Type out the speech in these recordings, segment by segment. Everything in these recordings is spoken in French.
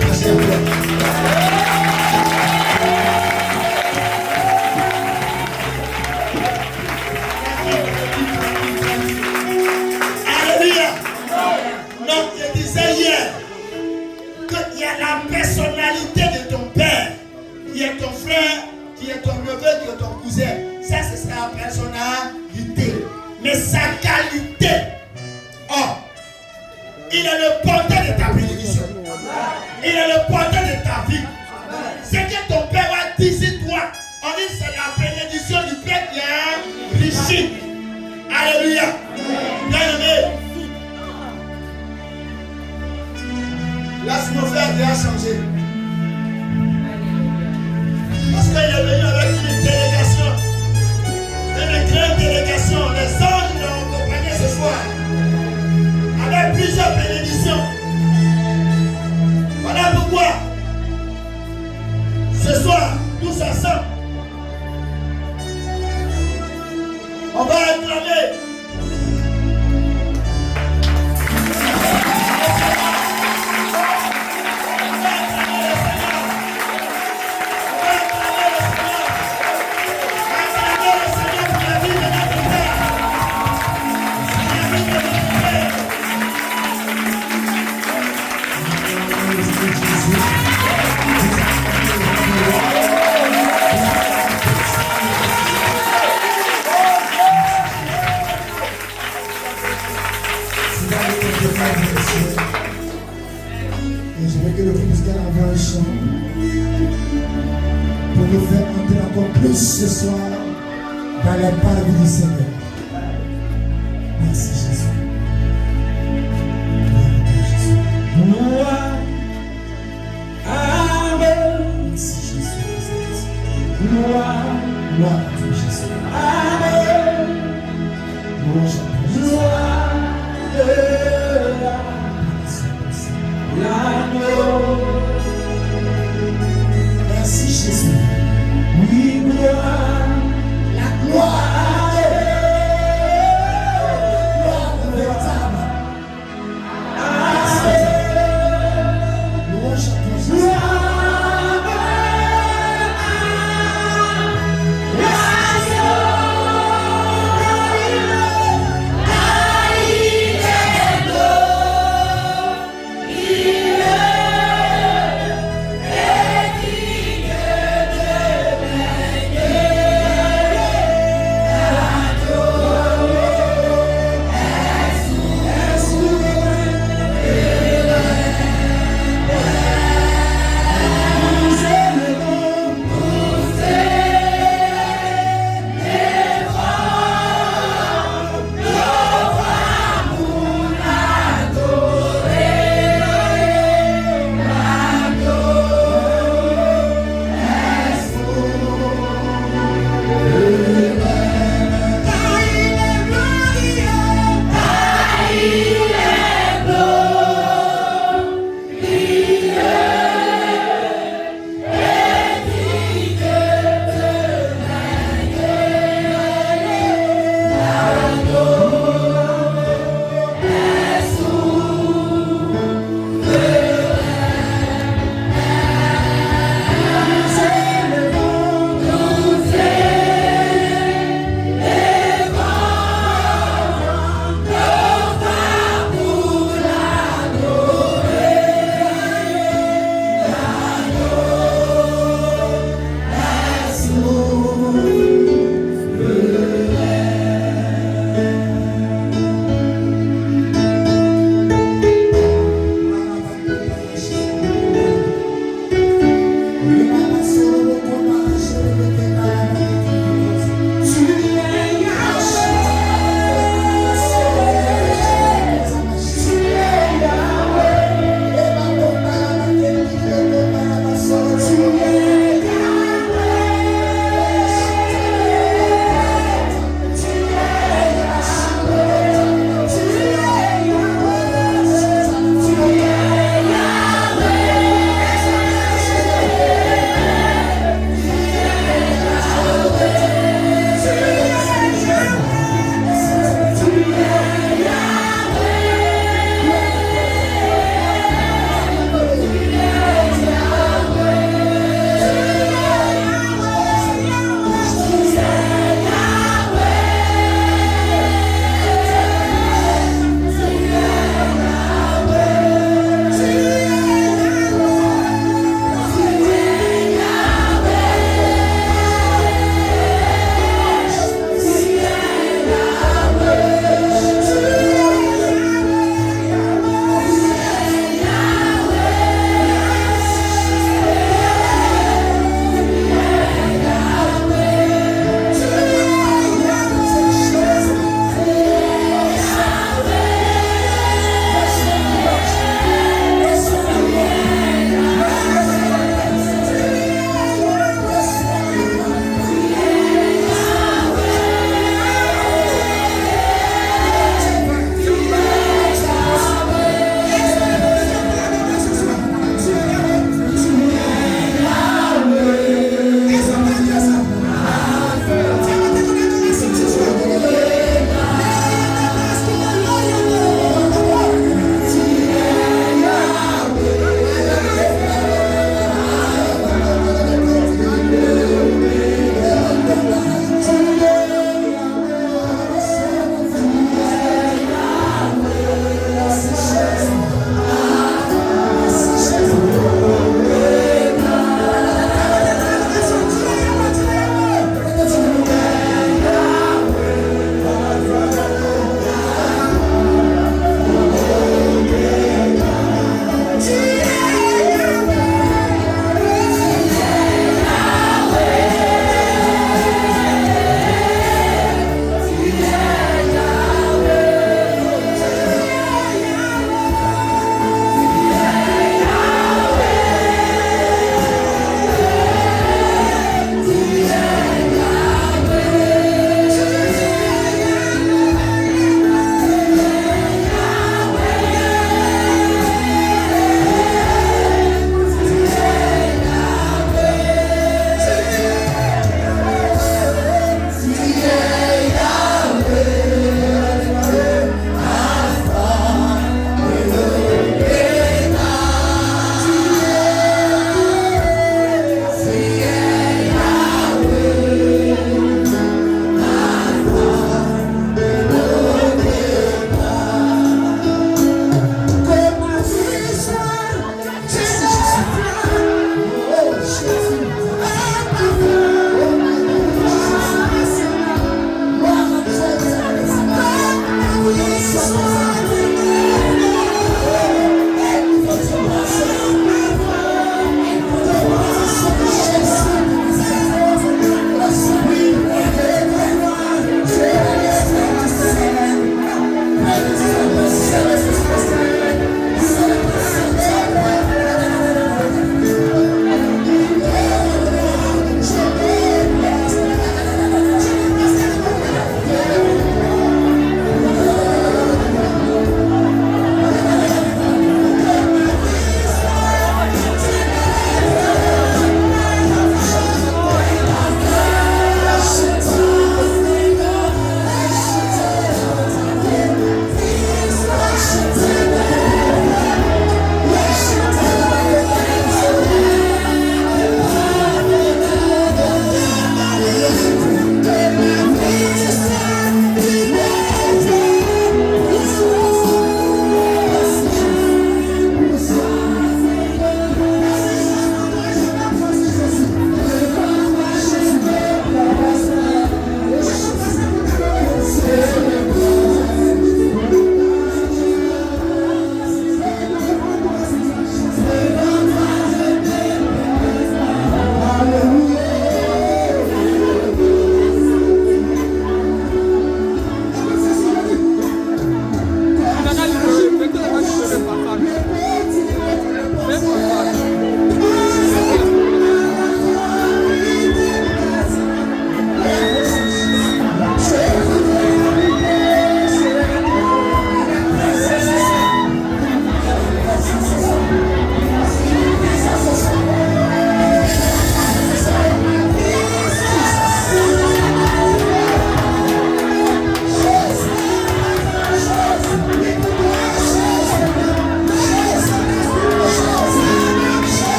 s'attacher à toi. Alléluia. Donc je disais hier qu'il y a la personnalité de ton père, qui est ton frère, qui est ton neveu, qui est ton cousin. Ça, c'est sa personnalité. Mais sa qualité, oh, il est le porteur de ta bénédiction. Il est le porteur de ta vie. Ce que ton père va dire sur toi, on dit c'est la bénédiction du père qui a enrichi. Alléluia. Bien-aimé. L'atmosphère a changé. Parce qu'il est venu avec une délégation. Une grande délégation. Les anges l'ont accompagné ce soir. Avec plusieurs bénédictions. Voilà pourquoi. Ce soir, tous ensemble, on va acclamer. Que le musical envoie un chant pour nous faire entrer encore plus ce soir dans les paradis du Seigneur. Merci Jésus. Gloire à Dieu. Merci Jésus. Gloire à Dieu Jésus. Amen. Gloire l'agneau. Merci Jésus. Oui, gloire, la gloire, gloire véritable. Louange à toi Jésus. Yeah.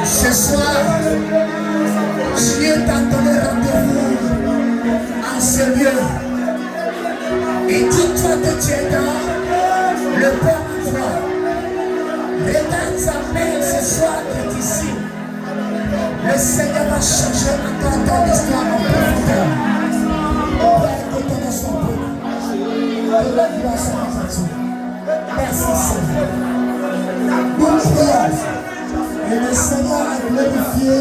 Ce soir, Dieu t'a donné rendez-vous en ce lieu. Et dis-toi que tu es dans le Père en toi. Regarde sa main ce soir qui est ici. Le Seigneur va changer encore ton histoire en profondeur. Père, écoute son peuple. Que la gloire soit en toi. Merci Seigneur. Nous prions. Et le Seigneur a glorifié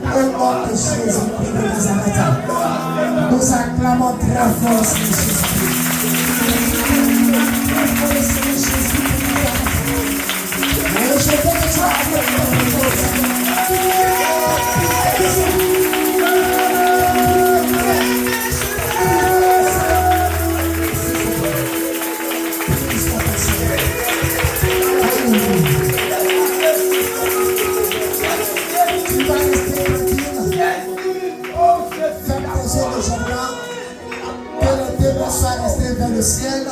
au nom de Jésus-Christ de Nazareth. Nous acclamons très fort Jésus. Et je veux que tu sois avec soit resté vers le ciel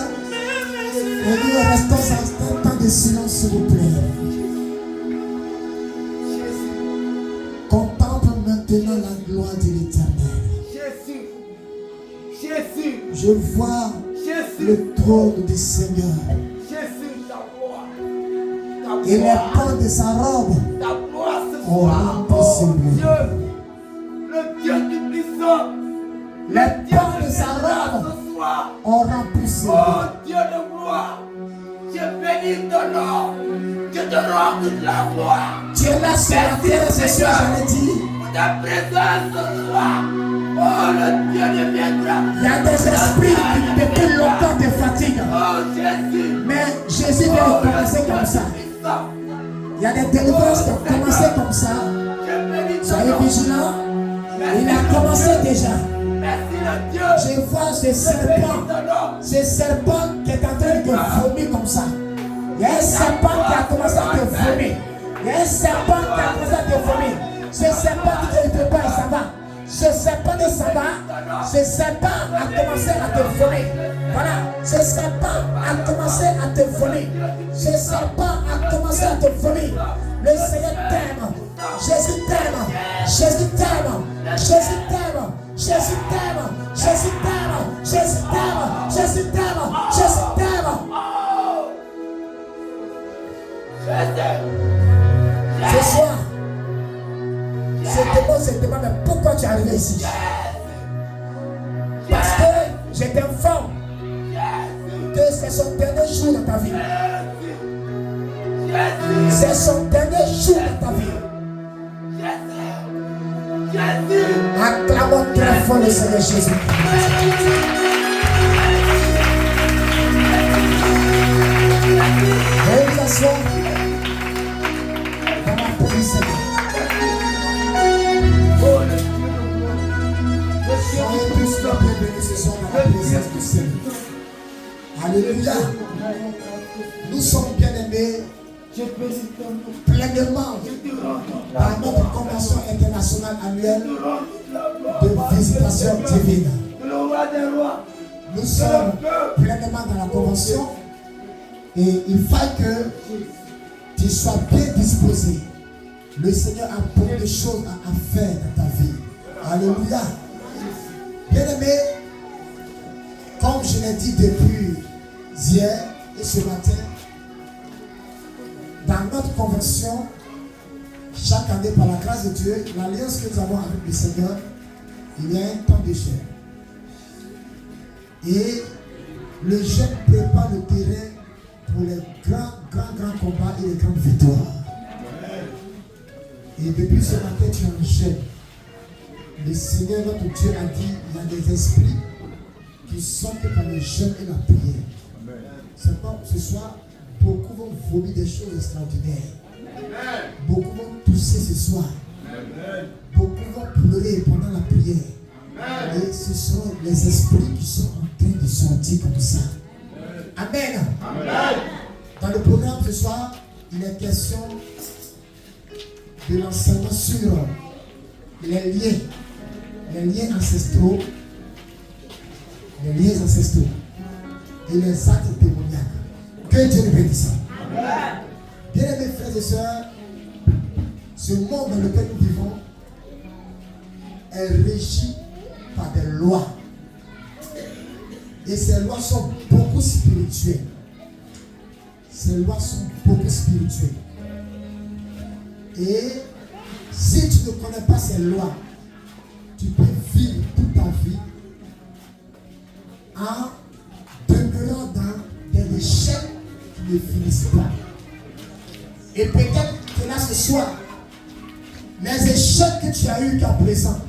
et nous restons un temps de silence s'il vous plaît. Contemple maintenant la gloire de l'Éternel. Jésus, je vois le trône du Seigneur et les pans de sa robe ont rempli ce lieu. Le Dieu du puissant, les pans de sa robe ont rempli ce lieu. Oh Dieu de gloire, je bénis ton nom, je te rends toute la gloire. Tu es là sur la terre ce soir, j'allais dire. Pour ta présence ce soir, oh le Dieu de mes draps. Il y a des esprits qui depuis longtemps te fatiguent. Oh Jésus, mais Jésus vient de commencer comme ça. Il y a des délivrances qui ont commencé comme ça. Soyez vigilants. Il a commencé déjà. Je vois ce serpent qui est en train de vomir comme ça. Il y a un serpent qui a commencé à te vomir. Il y a un serpent qui a commencé à te vomir. Ce serpent qui te prépare, ça va. Ce serpent de sabbat, ce serpent a commencé à te voler. Voilà, ce serpent a commencé à te voler. Ce serpent a commencé à te voler. Le Seigneur t'aime. Jésus t'aime. Jésus t'aime. Jésus t'aime. Jésus t'aime. Jésus t'aime. Jésus t'aime. Jésus t'aime. Jésus t'aime. Ce soir, je te demande mais pourquoi tu es arrivé ici? Parce que je t'informe que c'est son dernier jour dans ta vie. C'est son dernier jour dans ta vie. Acclamons très fort le Seigneur Jésus. Veuillez vous asseoir dans la paix du Seigneur. Soyez tous bienvenus ce soir dans la présence du Seigneur. Alléluia. Nous sommes bien-aimés pleinement par notre convention internationale annuelle de visitation divine. Nous sommes pleinement dans la convention et il faut que tu sois bien disposé. Le Seigneur a beaucoup de choses à faire dans ta vie. Alléluia. Bien-aimé, comme je l'ai dit depuis hier et ce matin, dans notre convention, chaque année, par la grâce de Dieu, l'alliance que nous avons avec le Seigneur, il y a un temps de jeûne. Et le jeûne prépare le terrain pour les grands combats et les grandes victoires. Et depuis ce matin, tu es en jeûne. Le Seigneur, notre Dieu, a dit il y a des esprits qui sortent par le jeûne et la prière. Seulement, ce soir, beaucoup vont vomir des choses extraordinaires. Beaucoup vont tousser ce soir. Beaucoup vont pleurer pendant la prière. Et ce sont les esprits qui sont en train de sortir comme ça. Amen. Dans le programme ce soir, il est question de l'enseignement sur les liens ancestraux, et les actes démoniaques. Que Dieu nous bénisse. Bien-aimés frères et sœurs, ce monde dans lequel nous vivons est régi par des lois. Et ces lois sont beaucoup spirituelles. Et si tu ne connais pas ces lois, tu peux vivre toute ta vie en demeurant dans des échecs qui ne finissent pas. Et peut-être que là ce soir, les échecs que tu as eus jusqu'à présent,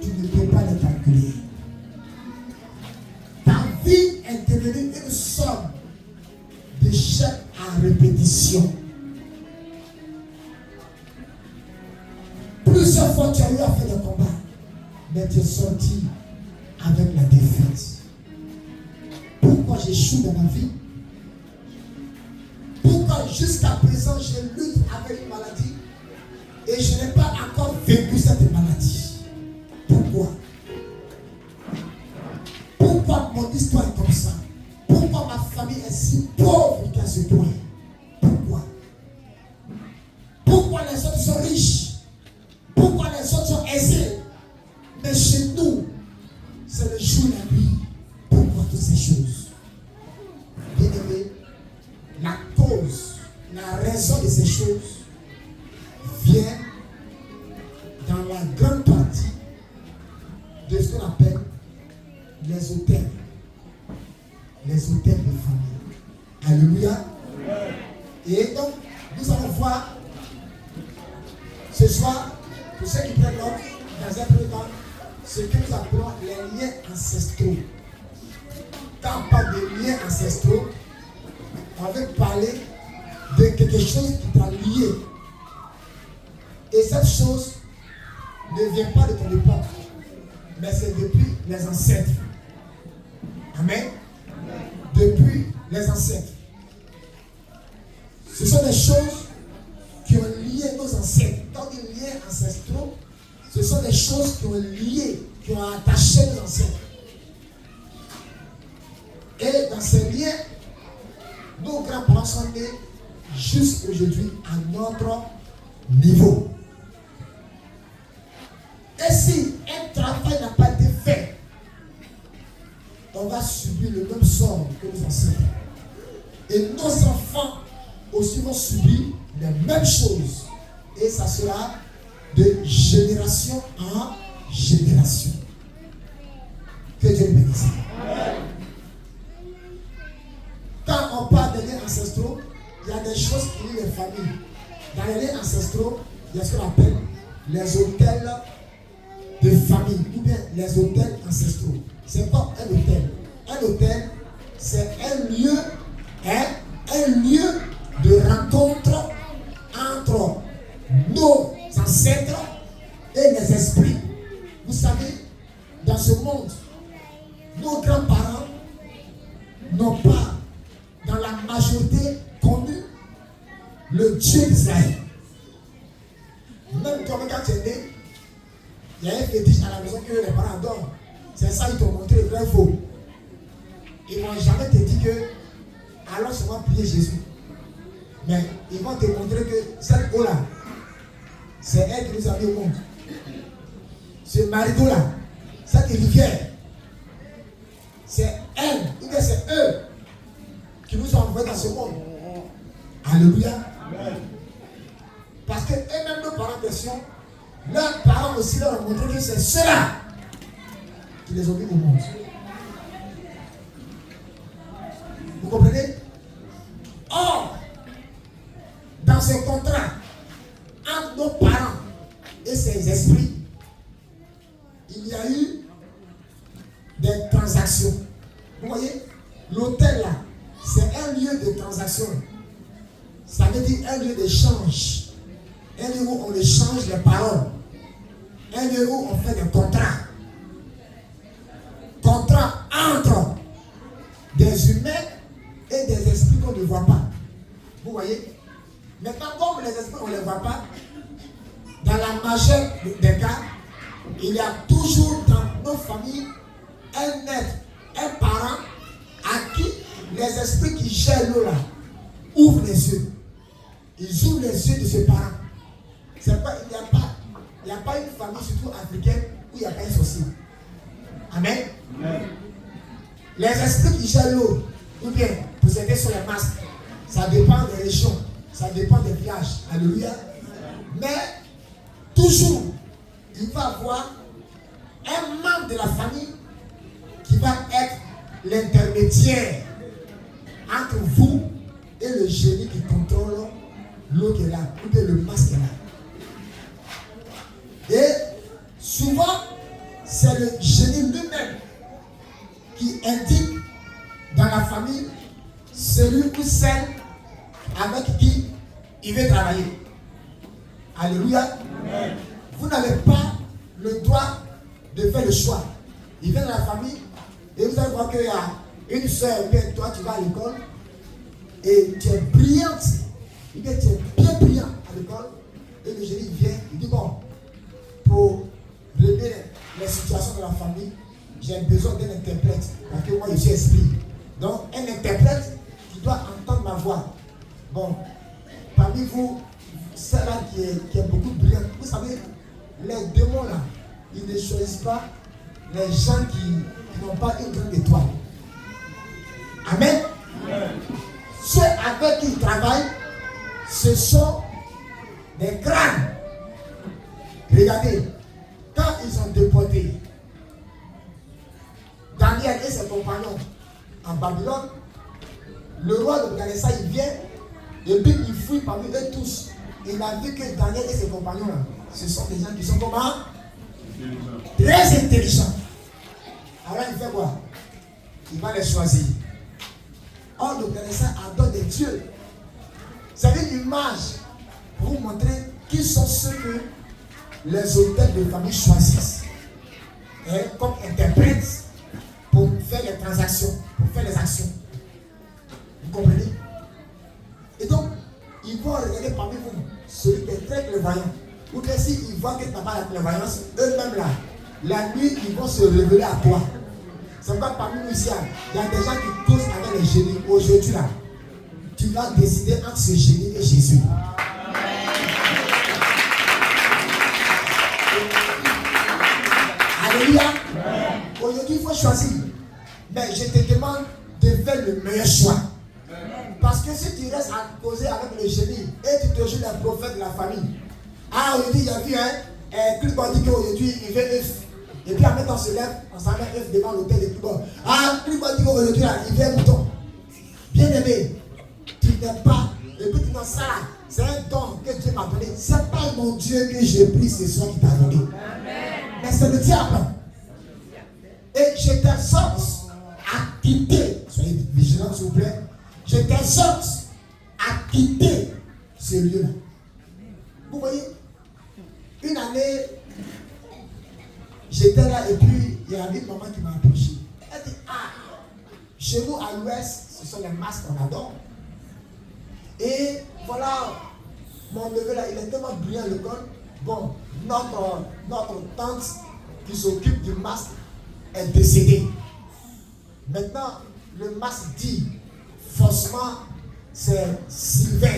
tu ne peux pas les calculer. Ta vie est devenue une somme d'échecs à répétition. Plusieurs fois tu as eu à faire des combats, mais tu es sorti avec la défaite. Pourquoi j'échoue dans ma vie? Pourquoi jusqu'à présent je lutte avec une maladie et je n'ai pas encore vécu cette maladie? Pourquoi? Pourquoi mon histoire est comme ça? Pourquoi ma famille est si pauvre qu'elle se doit? Pourquoi? Pourquoi les autres sont riches? Pourquoi les autres sont aisés? Mais chez nous, c'est le jour et la nuit. Pourquoi toutes ces choses? Bien aimé, la cause, la raison de ces choses vient dans la grande partie de ce qu'on appelle les hôtels. Les hôtels de famille. Alléluia. Et donc, nous allons voir ce soir, pour ceux qui prennent l'ordre, dans un premier temps, ce que nous appelons les liens ancestraux. Quand on parle de liens ancestraux, on veut parler de quelque chose qui t'a lié. Et cette chose ne vient pas de ton époque, mais c'est depuis les ancêtres. Amen. Depuis les ancêtres. Ce sont des choses qui ont lié nos ancêtres. Quand on dit liens ancestraux, ce sont des choses qui ont lié, qui ont attaché nos ancêtres. Et dans ces liens, nos grands-parents sont nés jusqu'aujourd'hui à notre niveau. Et si un travail n'a pas été fait, on va subir le même sort que nos ancêtres. Et nos enfants aussi vont subir les mêmes choses. Et ça sera de génération en génération. Que Dieu le bénisse. Quand on parle des liens ancestraux, il y a des choses qui lient les familles. Dans les liens ancestraux, il y a ce qu'on appelle les hôtels de famille ou bien les hôtels ancestraux. C'est pas un hôtel. Un hôtel, c'est un lieu de rencontre entre nos ancêtres et les esprits. Vous savez, dans ce monde, nos grands-parents n'ont pas, dans la majorité, connu le Dieu d'Israël. Même comme quand tu es né, il y a un fétiche à la maison que les parents adorent. C'est ça, ils t'ont montré le vrai faux. Ils ne vont jamais te dire que alors seulement prier Jésus. Mais ils vont te montrer que cette eau-là, c'est elle qui nous a mis au monde. Ce marigot-là, cette rivière, c'est elle, ou bien c'est eux qui nous ont envoyés dans ce monde. Alléluia. Amen. Parce que eux-mêmes, nos parents question, leurs parents aussi leur ont montré que c'est ceux-là qui les ont mis au monde. Vous comprenez? Or, dans ce contrat entre nos parents et ces esprits, il y a eu des transactions. Vous voyez, l'hôtel là, c'est un lieu de transaction. Ça veut dire un lieu d'échange. Un lieu où on échange les paroles. Un lieu où on fait des contrats. Contrats entre des humains et des esprits qu'on ne voit pas. Vous voyez? Maintenant, comme les esprits, on ne les voit pas, dans la majeure des cas, il y a toujours dans nos familles un être, un parent à qui les esprits qui gèrent l'eau là ouvrent les yeux. Ils ouvrent les yeux de ce parent. C'est pas, il n'y a pas une famille, surtout africaine, où il n'y a pas un sorcier. Amen. Amen. Les esprits qui gèrent l'eau, ou bien possédés sur les masques, ça dépend des régions, ça dépend des villages. Alléluia. Mais toujours, il va y avoir un membre de la famille qui va être l'intermédiaire entre vous et le génie qui contrôle l'eau qui est là, ou bien le masque qui est là. Et souvent, c'est le génie lui-même qui indique dans la famille celui ou celle avec qui il veut travailler. Alléluia. Amen. Vous n'avez pas le droit de faire le choix. Il vient dans la famille et vous allez voir qu'il y a une soeur, bien toi tu vas à l'école et tu es brillante, ou bien tu es bien brillant à l'école, et le génie vient, il dit bon, pour régler les situations de la famille, j'ai besoin d'un interprète, parce que moi je suis esprit. Donc un interprète qui doit entendre ma voix. Bon, parmi vous, celle-là qui est beaucoup brillante, vous savez, les démons là, ils ne choisissent pas les gens qui n'ont pas une grande étoile. Amen. Amen. Ceux avec qui ils travaillent, ce sont des crânes. Regardez, quand ils ont déporté Daniel et ses compagnons en Babylone, le roi de Nebuchadnezzar, il vient et puis il fouille parmi eux tous. Il a vu que Daniel et ses compagnons là, ce sont des gens qui sont comment? Très intelligents. Alors il fait quoi? Il va les choisir. Or, Nebuchadnezzar adore des dieux. Vous avez une image pour vous montrer qui sont ceux que les hôtels de famille choisissent comme interprètes pour faire les transactions, pour faire les actions. Vous comprenez? Et donc, ils vont regarder parmi vous celui qui est très clairvoyant. Ou bien s'ils vois que tu n'as pas la clairvoyance, eux-mêmes là, la nuit, ils vont se révéler à toi. C'est pourquoi parmi nous ici, il y a des gens qui causent avec les génies. Aujourd'hui là, tu vas décider entre ce génie et Jésus. Alléluia. Aujourd'hui, il faut choisir. Mais je te demande de faire le meilleur choix. Parce que si tu restes à causer avec le génie et tu te joues les prophètes de la famille. Ah, aujourd'hui, il y a vu, Clipon dit qu'aujourd'hui, il veut œuf. Et puis, après, on se lève, on s'en met œuf devant l'hôtel de Clipon. Ah, Clipon dit qu'aujourd'hui, il vient mouton. Bien aimé, tu n'es pas. Et puis, tu n'as ça là. C'est un don que Dieu m'a donné. Ce n'est pas mon Dieu que j'ai pris ce soir qui t'a donné. Mais c'est le diable. Et je t'exhorte à quitter. Soyez vigilants, s'il vous plaît. Je t'exhorte à quitter ce lieu-là. Vous voyez, une année, j'étais là et puis il y avait une maman qui m'a approché. Elle dit, ah, chez nous à l'ouest, ce sont les masques qu'on adore. Et voilà, mon neveu là, il est tellement brillant à l'école. Bon, notre tante qui s'occupe du masque est décédée. Maintenant, le masque dit, forcément, c'est Sylvain.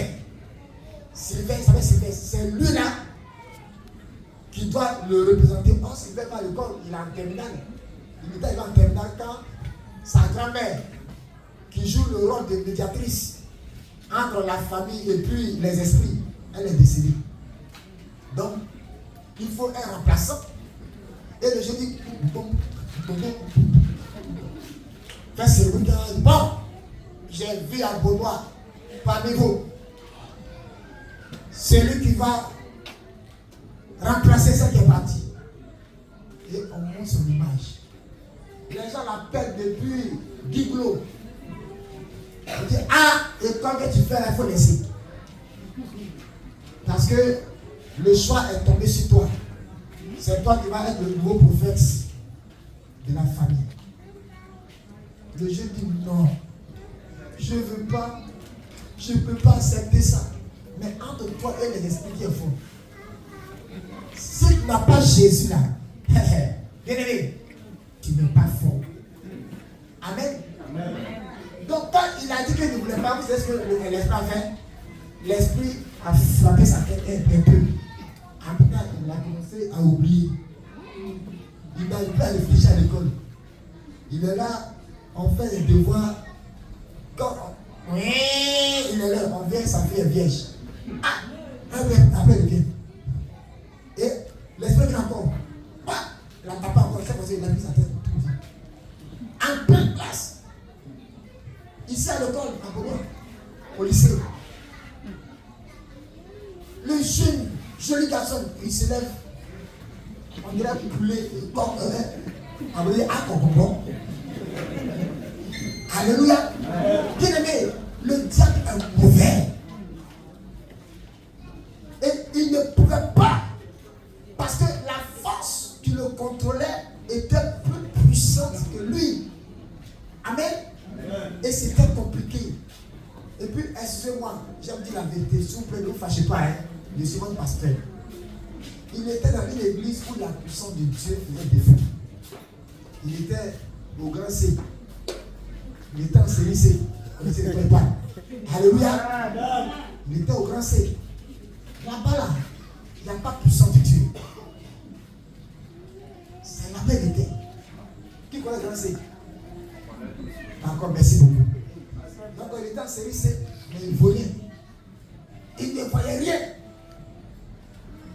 Sylvain, ça veut Sylvain, c'est lui là qui doit le représenter. Oh, Sylvain va à l'école, il est en terminale. Il est en terminale quand sa grand-mère, qui joue le rôle de médiatrice entre la famille et puis les esprits, elle est décédée. Donc, il faut un remplaçant. Et le jeudi, fait ce week-end, bon, j'ai vu à Benoît, parmi vous, celui qui va remplacer ce qui est parti. Et on montre son image. Les gens l'appellent depuis Biglo. On dit, ah, et quand tu fais, il faut laisser. Parce que le choix est tombé sur toi. C'est toi qui vas être le nouveau prophète de la famille. Le Dieu dit non, je ne veux pas, je ne peux pas accepter ça. Mais entre toi et les esprits qui est faux. Si tu n'as pas Jésus là, bien aimé, tu n'es pas fort. Amen. Amen. Donc quand il a dit qu'il ne voulait pas, vous savez ce que l'esprit a fait? L'esprit a frappé sa tête un peu. Après, il a commencé à oublier. Il n'a plus à réfléchir à l'école. Il est là, on fait les devoirs. Il est là, on vient, sa fille est vierge. Ah, après le bien. Et l'esprit est encore. La papa encore, c'est parce qu'il a mis sa tête. En pleine place. Ici à l'école, à Boulogne, au lycée. Le jeune, joli garçon, il se lève. On dirait poulet, on va dire, ah, bon. Alléluia. Bien aimé, le diable est mauvais. Et il ne pouvait pas. Parce que la force qui le contrôlait était plus puissante que lui. Amen. Et c'était compliqué. Et puis, excusez-moi, j'aime dire la vérité. S'il vous plaît, ne vous fâchez pas. Je suis mon pasteur. Il était dans une église où la puissance de Dieu faisait défaut. Il était au grand C. Il était en série C. On ne sait pas. Alléluia. Il était au grand C. Là-bas, là, il n'y a pas de puissance de Dieu. C'est la vérité. Qui connaît le grand C? Encore, merci beaucoup. Donc, il était en série C, mais il ne voyait. Il ne voyait rien.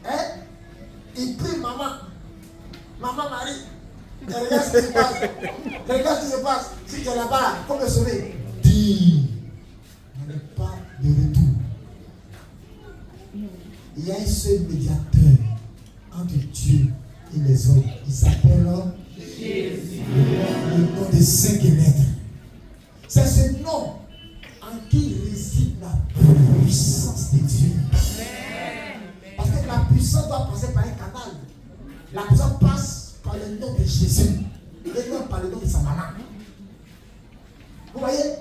Hein? Il prie maman. Maman Marie. Regarde ce qui se passe. Regarde ce qui se passe. Si tu es là-bas, il faut me sauver. Dis, on n'est pas de retour. Il y a un seul médiateur entre Dieu et les hommes. Il s'appelle Jésus. Le nom de 5 lettres. C'est ce nom en qui réside la puissance de Dieu. Parce que la puissance doit passer par un canal. La puissance passe par le nom de Jésus et non par le nom de sa maman. Vous voyez?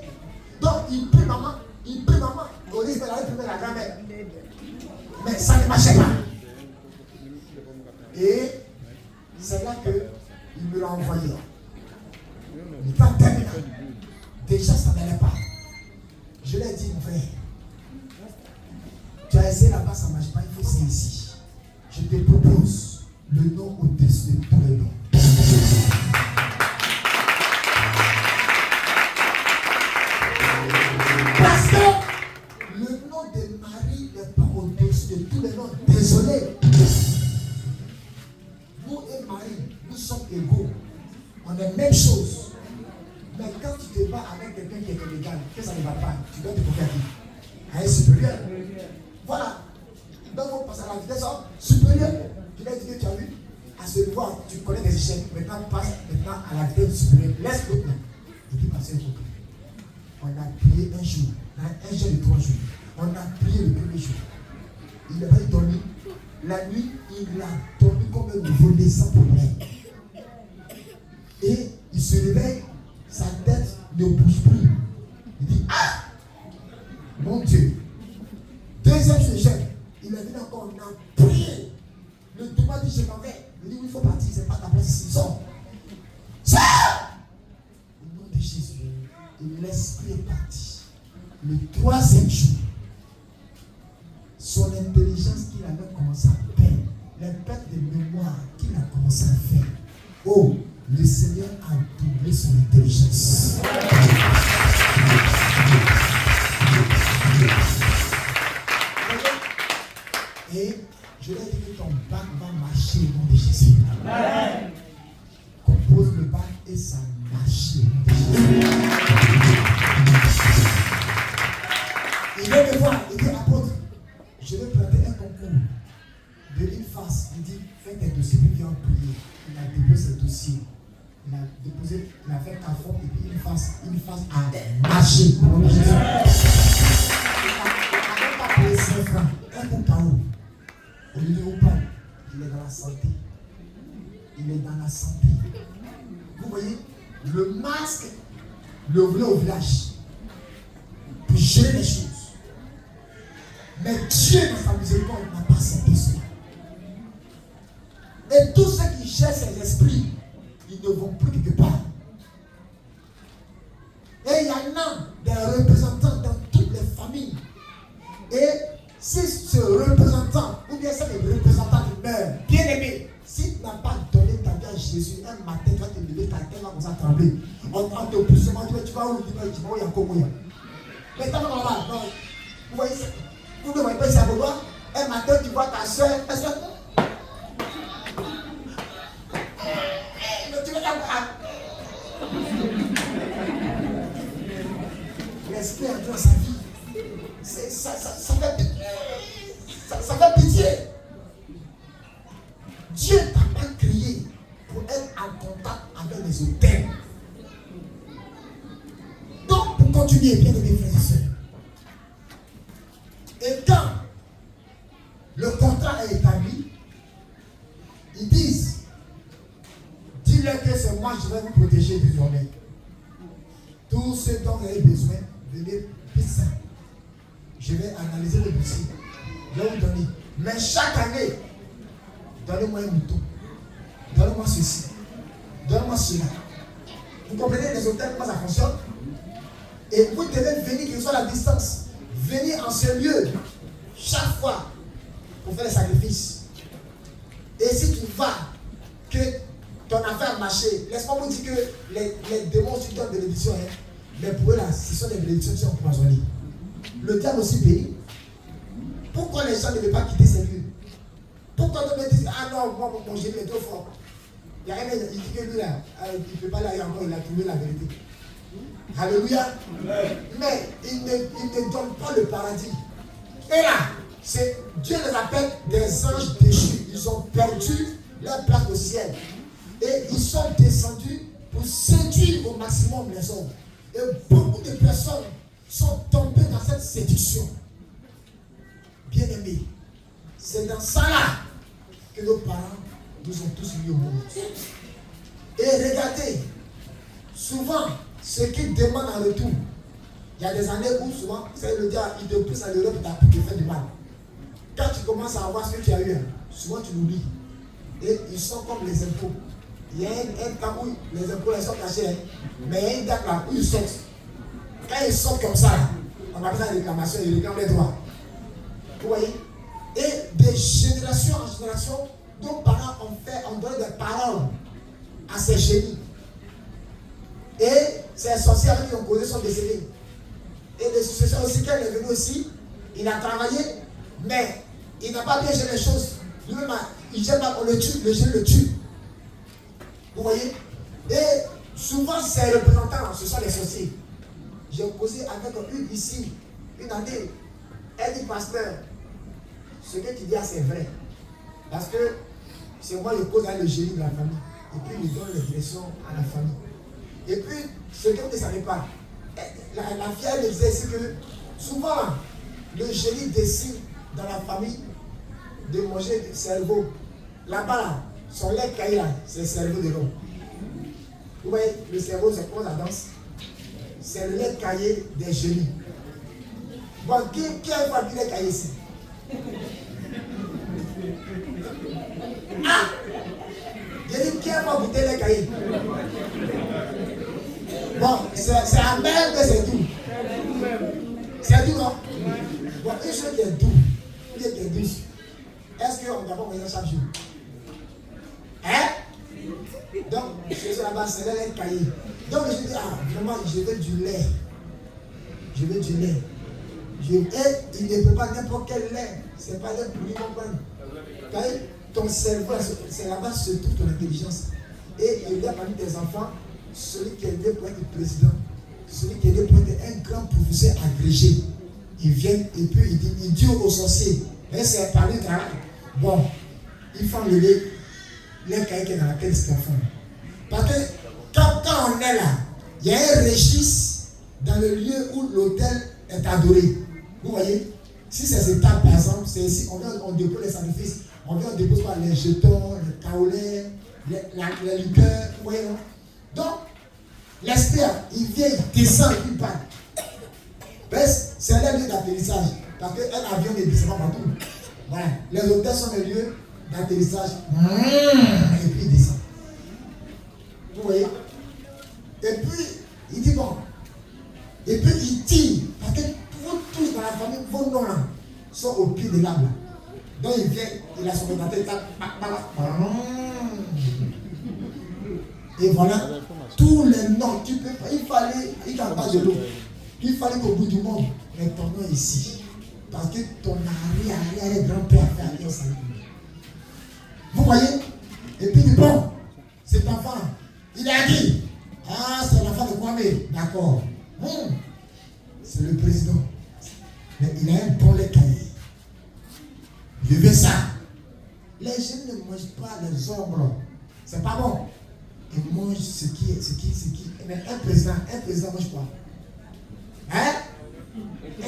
Donc il prie maman. Au lieu de la grand-mère. Mais ça ne marchait pas. Et c'est là qu'il me l'a envoyé. Il était en terminale. Déjà, ça n'allait pas. Je lui ai dit, mon frère, tu as essayé là-bas, ça ne marche pas, il faut essayer ici. Je te propose le nom au-dessus de tous les noms. Parce que le nom de Marie n'est pas au-dessus de tous les noms. Désolé. Nous et Marie, nous sommes égaux. On est la même chose. Mais quand tu te bats avec quelqu'un qui est illégal, que ça ne va pas, tu dois te moquer à un supérieur. Voilà. Donc on passe à la vitesse supérieure. Tu l'as dit que tu as vu. À ce niveau, tu connais des échelles. Maintenant, passe maintenant à la vitesse supérieure. Laisse l'autre là. Et puis passer au côté. On a prié un jour. Un jour de 3 jours. On a prié le premier jour. Il avait dormi. La nuit, il a dormi comme un volé sans problème. Et il se réveille. Sa tête ne bouge plus. Il dit, ah! Mon Dieu. Deuxième sujet, il est venu encore, on a prié. Le doigt dit, je m'en vais. Il dit, oui, il faut partir, c'est pas ta place ici. Sors. Sors! Au nom de Jésus. Et l'esprit est parti. Le troisième jour, son intelligence qu'il avait commencé à perdre, les pertes de mémoire qu'il a commencé à faire. Oh! Le Seigneur a doublé son intelligence. Et je lui ai dit que ton bac va marcher au nom de Jésus. Amen. Compose le bac et ça marche au nom de Jésus. Il vient me voir, il dit apôtre, je vais planter un concours de une face. Il dit fais tes dossiers, puis viens prier. Il a déposé ses dossiers. Il a déposé, il a fait un fond et puis une face à marcher. Il n'a même pas payé 5 francs. Un coup par où? Au lieu où pas, il est dans la santé. Il est dans la santé. Vous voyez, le masque le voulait au village pour gérer les choses. Mais Dieu, dans sa miséricorde, n'a pas accepté cela. Et tous ceux qui cherchent ces esprits, ils ne vont plus quelque part. Et il y en a des représentants dans toutes les familles. Et si ce représentant, ou bien c'est le représentant qui meurt, bien aimé, si tu n'as pas donné ta vie à Jésus, un matin, tu vas te lever, ta tête va commencer à trembler. On te pousse, tu vas où? Tu vas où? Il y a encore moyen. Mais t'as pas là, non. Vous voyez, vous ne voyez pas, c'est à vouloir. Un matin, tu vois ta soeur, l'esprit est dans sa vie. Ça fait pitié. Dieu t'a pas créé pour être en contact avec les auteurs. Donc, pour continuer, bien aimés frères et sœurs. Et quand le contrat est établi, ils disent, dis-leur que c'est moi, je vais vous protéger désormais. Tout ce dont vous avez besoin, venez plus ça. Je vais analyser le dossier. Je vais vous donner. Mais chaque année, donnez-moi un mouton. Donnez-moi ceci. Donnez-moi cela. Vous comprenez les hôtels, comment ça fonctionne? Et vous devez venir, quelle que soit la distance, venir en ce lieu chaque fois pour faire les sacrifices. Et si tu vas, que ton affaire marche, laisse-moi vous dire que les démons qui donnent de l'édition, hein, mais pour eux là, ce sont des bénédictions qui sont empoisonnées. Le diable aussi paye. Pourquoi les gens ne veulent pas quitter ces lieux? Pourquoi on me dit, ah non, moi mon génie est trop fort. Il y a un il dit que lui là, il ne peut pas aller encore, il a trouvé la vérité. Alléluia. Mais il ne donne pas le paradis. Et là, Dieu les appelle des anges déchus. Ils ont perdu leur place au ciel. Et ils sont descendus pour séduire au maximum les hommes. Et beaucoup de personnes sont tombées dans cette séduction. Bien-aimés, c'est dans ça là que nos parents nous ont tous mis au monde. Et regardez, souvent, ce qu'ils demandent en retour, il y a des années où souvent, c'est le diable, il te pousse à l'Europe pour te faire du mal. Quand tu commences à avoir ce que tu as eu, souvent tu l'oublies. Et ils sont comme les impôts. Il y a un temps où les impôts ils sont cachés, hein. Mais il y a une date là où ils sortent. Quand ils sortent comme ça, on appelle ça réclamation, ils réclament les droits. Vous voyez? Et de génération en génération, nos parents ont donné des paroles à ces génies. Et ces sorciers qui ont causé sont décédés. Et les successeurs aussi, quand il est venu aussi, il a travaillé, mais il n'a pas bien géré les choses. Lui-même, il gère mal, on le tue, le génie le tue. Vous voyez? Et souvent, ces représentants, ce sont les sorciers. J'ai posé avec une ici, une année. Elle dit, pasteur, ce que tu dis, c'est vrai. Parce que c'est moi qui cause avec le génie de la famille. Et puis, il donne les directions à la famille. Et puis, ce que vous ne savez pas, la fille, elle disait ici que souvent, le génie décide dans la famille de manger du cerveau. Là-bas, là, son lait caillé là, c'est le cerveau de l'homme. Vous voyez, le cerveau, c'est comment ça danse? C'est le lait caillé des génies. Bon, qui a pas vu le lait caillé ici? Ah! J'ai dit, qui a pas goûté le lait caillé? Bon, c'est amer, mais c'est doux. C'est doux, non? Bon, une chose qui est doux, qui est douce, est-ce qu'on doit pas manger chaque jour? Hein? Donc, je suis là-bas, c'est le lait caillé. Donc, je dis, ah, vraiment, je veux du lait. Je veux du lait. Et il ne peut pas n'importe quel lait. C'est pas lait pour lui comprendre. Quand ton cerveau, c'est là-bas se trouve ton intelligence. Et il y a parmi tes enfants, celui qui est aidé pour être président, celui qui est aidé pour être un grand professeur agrégé. Il vient et puis il dit aux sorciers, mais c'est par le travail. Bon, il faut enlever les cahiers qui est dans la tête de cet enfant. Parce que quand on est là, il y a un registre dans le lieu où l'autel est adoré. Vous voyez? Si c'est cette table, par exemple, c'est ici, on dépose les sacrifices, on dépose pas les jetons, les kaolais, les liqueurs, vous voyez, non? Donc, l'esprit, il vient, il descend et il part. C'est un lieu d'atterrissage. Parce qu'un avion ne descend pas partout. Voilà. Les hôtels sont les lieux d'atterrissage. Et puis il descend. Vous voyez? Et puis, il dit bon. Et puis il tire. Parce que vous tous dans la famille, vos noms là, sont au pied de l'arbre. Donc il vient, il a son ordinateur, et voilà, tous les noms, tu peux pas, il n'y a pas de l'eau. Il fallait qu'au bout du monde, mais ton nom est ici. Parce que ton arrière-grand-père a fait alliance avec lui. Vous voyez? Et puis il dit bon, cet enfant, il a dit, ah, c'est l'enfant de Kwame, d'accord. C'est le président. Mais il a un bon lait caillé. Je veux ça. Les jeunes ne mangent pas les ombres. C'est pas bon. Ils mangent ce qui. Mais un président mange quoi? Hein?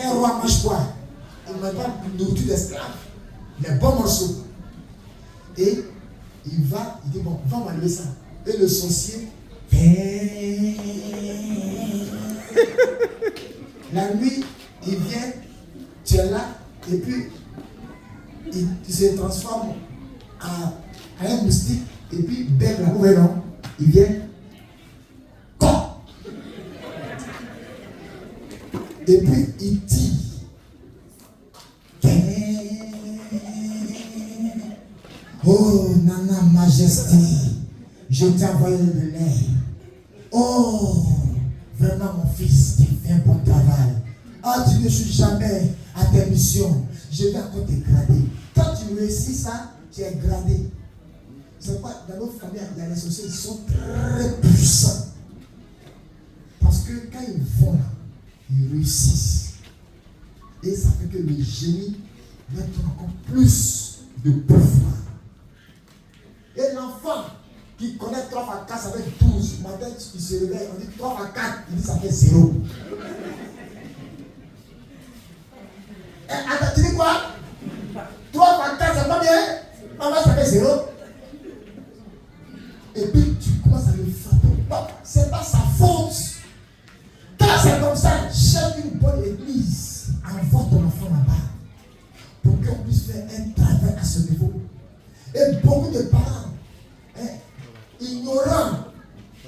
Un roi mange quoi? Il ne mange pas de nourriture d'esclaves. Les bons morceaux. Et il dit bon, va m'enlever ça. Et le sorcier, la nuit, il vient, tu es là, et puis il se transforme à un moustique, et puis bec là, vous voyez non? Il vient, et puis il tire. Oh, Nana Majesté, je t'ai envoyé le lait. Oh, vraiment mon fils, tu fais un bon travail. Ah, tu ne suis jamais à tes missions. Je vais encore te grader. Quand tu réussis ça, tu es gradé. C'est quoi? Dans notre famille, il y a les sorciers qui sont très puissants. Parce que quand ils vont là, ils réussissent. Et ça fait que le génie va donner encore plus de pouvoir. Et l'enfant qui connaît 3 fois 4, ça fait 12. Matin, il se réveille, on dit 3 fois 4, il dit ça fait 0. Et attends, tu dis quoi? 3 fois 4, c'est pas bien? Maman, ça fait 0. Et puis tu commences à le frapper. C'est pas sa faute. Quand c'est comme ça, cherche une bonne église. Envoie ton enfant là-bas. Pour qu'on puisse faire un travail à ce niveau. Et beaucoup de parents, ignorants,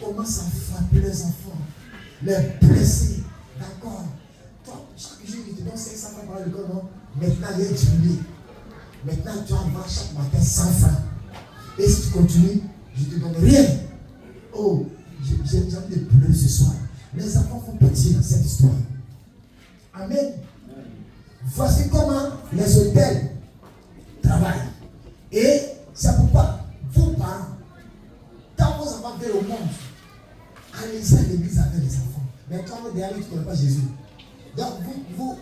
commencent à frapper les enfants, les blesser. D'accord? Toi, chaque jour, il te donne 500 francs par l'école, non? Maintenant, il est diminué. Maintenant, tu vas avoir chaque matin 100 francs. Et si tu continues, je ne te donne rien. Oh, j'ai envie de pleurer ce soir. Les enfants font pitié dans cette histoire. Amen. Voici comment les hôtels travaillent. Et c'est pourquoi vos parents, quand vos enfants viennent au monde, allez-y à l'église avec les enfants. Mais toi, derrière, tu ne connais pas Jésus. Donc, vous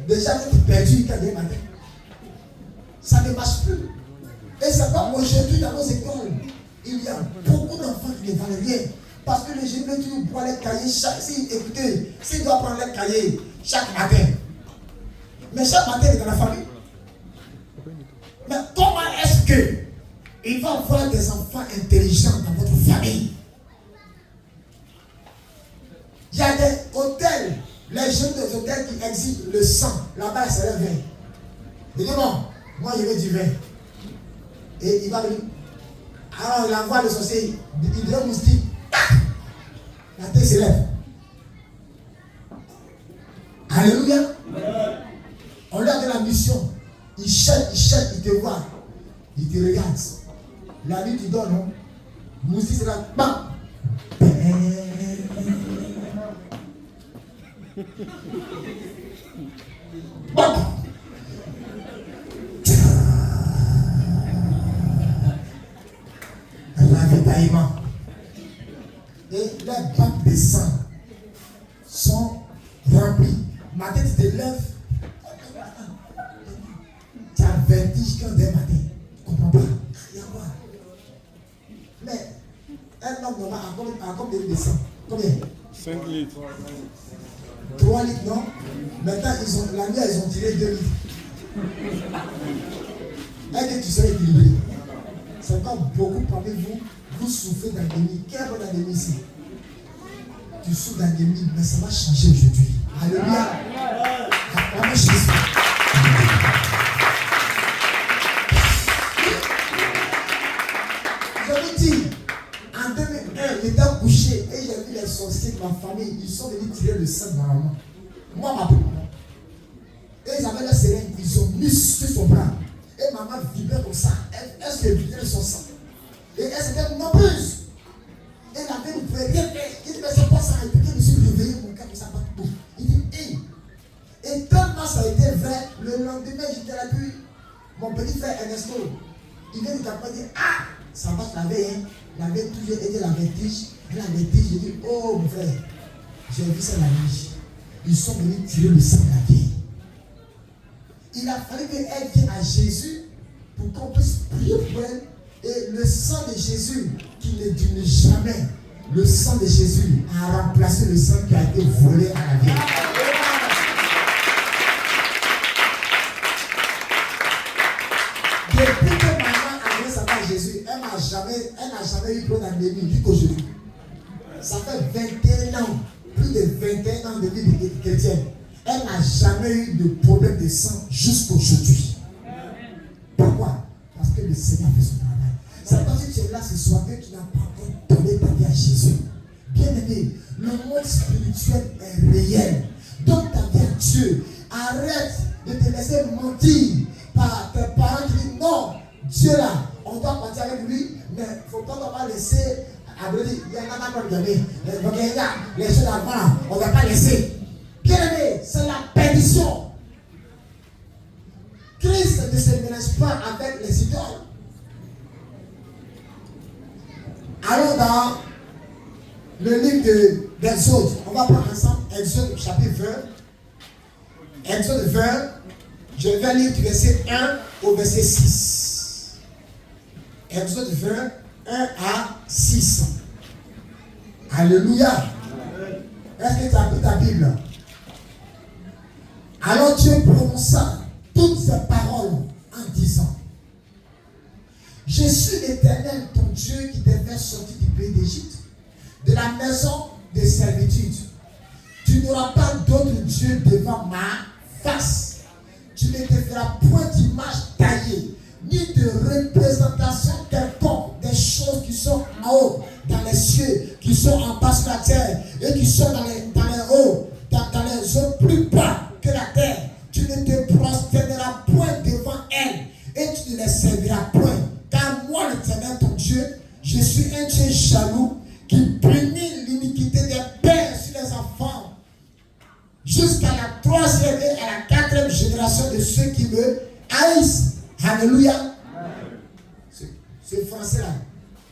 déjà, vous êtes perdus quand il est matin. Ça ne marche plus. Et c'est comme aujourd'hui dans nos écoles, il y a beaucoup d'enfants qui ne valent rien. Parce que le jeune veut toujours boire les cahiers écoutez, s'il doit prendre les cahiers chaque matin. Mais chaque matin, il est dans la famille. Mais comment est-ce que il va avoir des enfants intelligents dans votre famille? Il y a des hôtels, les jeunes des hôtels qui exigent le sang. Là-bas, c'est le vin. Il dit non, moi je veux du vin. Et il va venir. Alors il envoie le sorcier, il dit un moustique. La tête se lève. Alléluia. On lui a donné la mission. Il cherche, il te voit. Il te regarde. La nuit tu dors, non? Moustique c'est là. Bam. Bam. Ravitaillement. Et les bacs de sang sont remplis. Ma tête te lève. Tu as vertige quand dès matin. Tu ne comprends pas. Il y a quoi? Mais un homme normal a combien de sang? Combien? 5 litres. 3 litres, non? Maintenant, la nuit, ils ont tiré 2 litres. Est-ce que tu serais équilibré? C'est comme beaucoup parmi vous, vous souffrez d'anémie. Quel est l'anémie ici? Tu souffres d'anémie, mais ça va changer aujourd'hui. Alléluia. Acclamez Jésus. Je vous dis, en 2001, j'étais couché et j'ai vu les sorciers de ma famille. Ils sont venus tirer le sang de ma maman. Moi, ma maman. Et ils avaient la seringue, ils ont mis sur son bras. Et maman vibrait comme ça. Elle se vibrait son sang. Et elle s'était nombreuse. Et la veille ne pouvait rien faire. Il dit, mais c'est pas ça. Et puis je me suis réveillé, mon cœur, comme ça, pas tout. Il dit, hey. Et tellement ça a été vrai, le lendemain, j'étais là, puis mon petit frère Ernesto, il vient de t'apprendre, il dit, ah, ça va la veille, hein. La veille, toujours été la vertige. Et la vertige, j'ai dit, oh, mon frère, j'ai vu ça la nuit. Ils sont venus tirer le sang de la vieille. Il a fallu qu'elle vienne à Jésus pour qu'on puisse prier pour elle. Et le sang de Jésus, qui ne diminue jamais, le sang de Jésus a remplacé le sang qui a été volé à la vieille. Depuis que maman a donné sa part à Jésus, elle n'a jamais eu trop d'anémie jusqu'aujourd'hui. Ça fait 21 ans, plus de 21 ans de vie chrétienne. Elle n'a jamais eu de problème de sang jusqu'aujourd'hui. Pourquoi? Parce que le Seigneur fait son travail. C'est parce que tu es là ce soir que tu n'as pas encore donné ta vie à Jésus. Bien aimé, le monde spirituel est réel. Donne ta vie à Dieu. Arrête de te laisser mentir par tes parents qui disent non, Dieu là, on doit partir avec lui, mais il ne faut pas laisser. Il y a un autre gagné. Les choses avant, on ne va pas laisser. Bien aimé, c'est la perdition. Christ ne se mélange pas avec les idoles. Allons dans le livre d'Exode. On va prendre ensemble Exode chapitre 20. Exode 20, je vais lire du verset 1 au verset 6. Exode 20, 1 à 6. Alléluia. Est-ce que tu as pris ta Bible? Alors Dieu prononça toutes ces paroles en disant, je suis l'Éternel, ton Dieu, qui t'a fait sortir du pays d'Égypte, de la maison de servitude. Tu n'auras pas d'autre Dieu devant ma face. Tu ne te feras point d'image taillée, ni de représentation quelconque des choses qui sont en haut, dans les cieux, qui sont en bas sur la terre, et qui sont dans les hauts, dans les eaux plus bas que la terre. Tu ne te prosterneras point devant elles, et tu ne les serviras point. Car moi, l'Éternel, ton Dieu, je suis un Dieu jaloux, qui punit l'iniquité des pères sur les enfants, jusqu'à la 3e et à la 4e génération de ceux qui me haïssent. Alléluia. Ce français-là,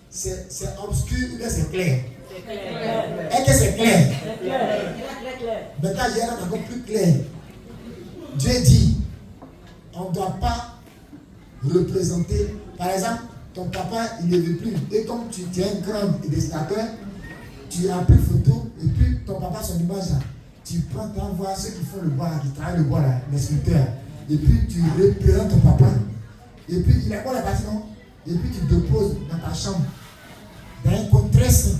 c'est obscur ou bien c'est clair? C'est clair. Est-ce que c'est clair? C'est clair. Maintenant, il y a encore plus clair. Dieu dit, on ne doit pas représenter, par exemple, ton papa, il ne veut plus. Et comme tu es un grand dessinateur, tu as pris photo, et puis ton papa, son image là, tu prends, tu envoies ceux qui font le bois, qui travaillent le bois là, les sculpteurs, et puis tu représentes ton papa, et puis il a quoi la partie, non? Et puis tu déposes dans ta chambre, dans un coin très sain.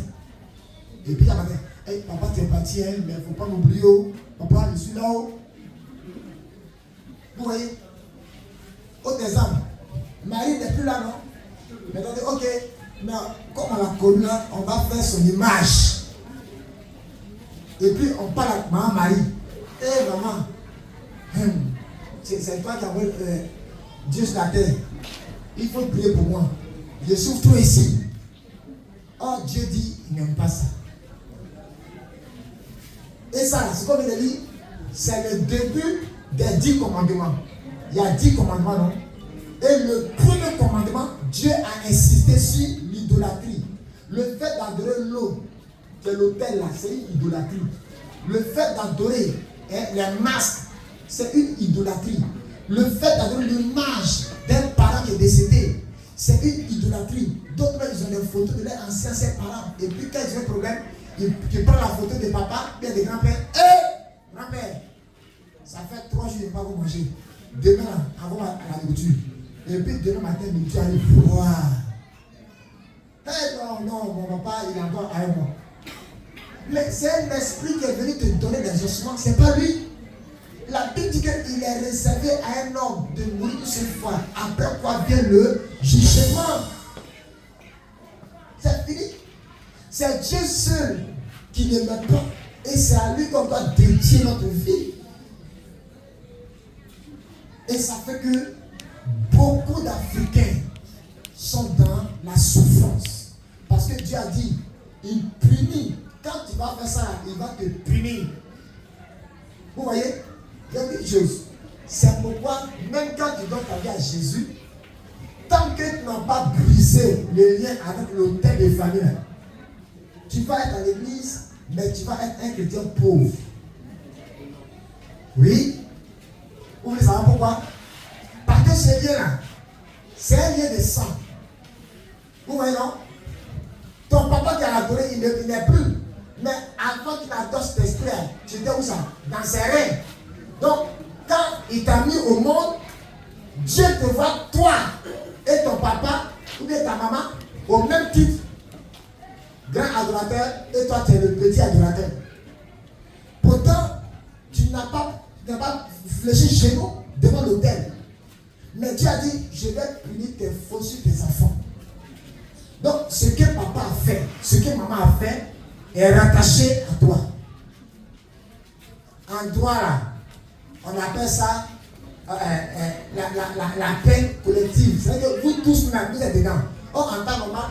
Et puis il va dire, hey, papa, tu es parti, hein, mais il ne faut pas m'oublier, oh. Papa, je suis là-haut. Vous voyez? Autre exemple, Marie n'est plus là, non? Mais on dit, ok, mais comme on l'a connue, on va faire son image. Et puis on parle à maman Marie. Hé maman, c'est toi qui as envoyé Dieu sur la terre. Il faut prier pour moi. Je souffre trop ici. Oh, Dieu dit, il n'aime pas ça. Et ça, c'est comme il a dit, c'est le début des 10 commandements. Il y a 10 commandements, non? Et le premier commandement, Dieu a insisté sur l'idolâtrie. Le fait d'adorer l'eau, c'est l'autel là, c'est une idolâtrie. Le fait d'adorer les masques, c'est une idolâtrie. Le fait d'adorer l'image d'un parent qui est décédé, c'est une idolâtrie. D'autres, ils ont des photos de leurs anciens parents. Et puis quand ils ont un problème, ils prennent la photo de papa, bien des grands-pères. Hé, grand-père, ça fait 3 jours que je n'ai pas vous manger. Demain, avant à la nourriture. Et puis demain matin, tu allais voir. Hey, non, mon papa, il est encore avec moi. Mais c'est un esprit qui est venu te donner des ossements, c'est pas lui. La Bible dit qu'il est réservé à un homme de mourir une seule fois. Après quoi vient le jugement. C'est fini. C'est Dieu seul qui ne m'aime pas. Et c'est à lui qu'on doit dédier notre vie. Et ça fait que beaucoup d'Africains sont dans la souffrance. Parce que Dieu a dit, il punit. Quand tu vas faire ça, il va te punir. Vous voyez? Il y a une chose. C'est pourquoi, même quand tu donnes ta vie à Jésus, tant que tu n'as pas brisé le lien avec l'autel de famille, tu vas être à l'église, mais tu vas être un chrétien pauvre. Oui? Vous voulez savoir pourquoi? Parce que ce lien-là, c'est un lien de sang. Vous voyez, non? Ton papa qui a adoré, il n'est plus. Mais avant qu'il adore cet esprit, tu étais où ça? Dans ses reins. Donc, quand il t'a mis au monde, Dieu te voit, toi et ton papa, ou bien ta maman, au même titre. Grand adorateur, et toi tu es le petit adorateur. Pourtant, tu n'as pas fléchi chez nous devant l'autel. Mais Dieu a dit, je vais punir tes faux sur tes enfants. Donc, ce que papa a fait, ce que maman a fait, est rattaché à toi. En droit là, on appelle ça la peine collective. C'est-à-dire que vous tous même, vous êtes dedans. Or, en temps normal,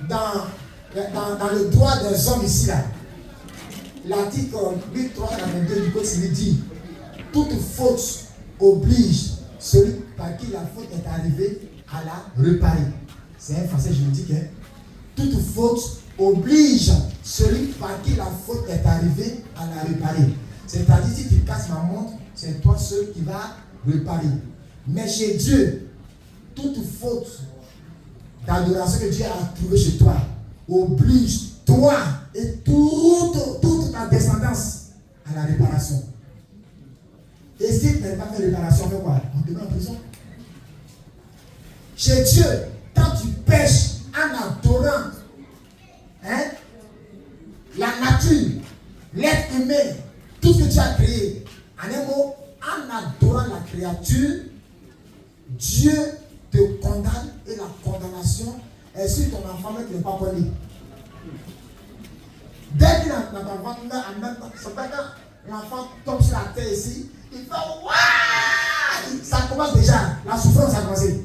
dans le droit des hommes ici là, l'article 8.3 du Code civil dit, toute faute oblige celui par qui la faute est arrivée à la réparer. C'est un français juridique. Hein? Toute faute oblige celui par qui la faute est arrivée à la réparer. C'est-à-dire, si tu casses ma montre, c'est toi seul qui vas réparer. Mais chez Dieu, toute faute d'adoration que Dieu a trouvée chez toi oblige toi et toute ta descendance à la réparation. Et si tu n'as pas fait réparation, on fait quoi? On te met en prison. Chez Dieu, quand tu pêches en adorant la nature, l'être humain, tout ce que tu as créé, en un mot, en adorant la créature, Dieu te te condamne et la condamnation est sur ton enfant même qui n'est pas connu. Dès qu'il a dans ton ventre, en même temps, c'est pas quand l'enfant tombe sur la terre ici, il fait waouh! Ça commence déjà, la souffrance a commencé.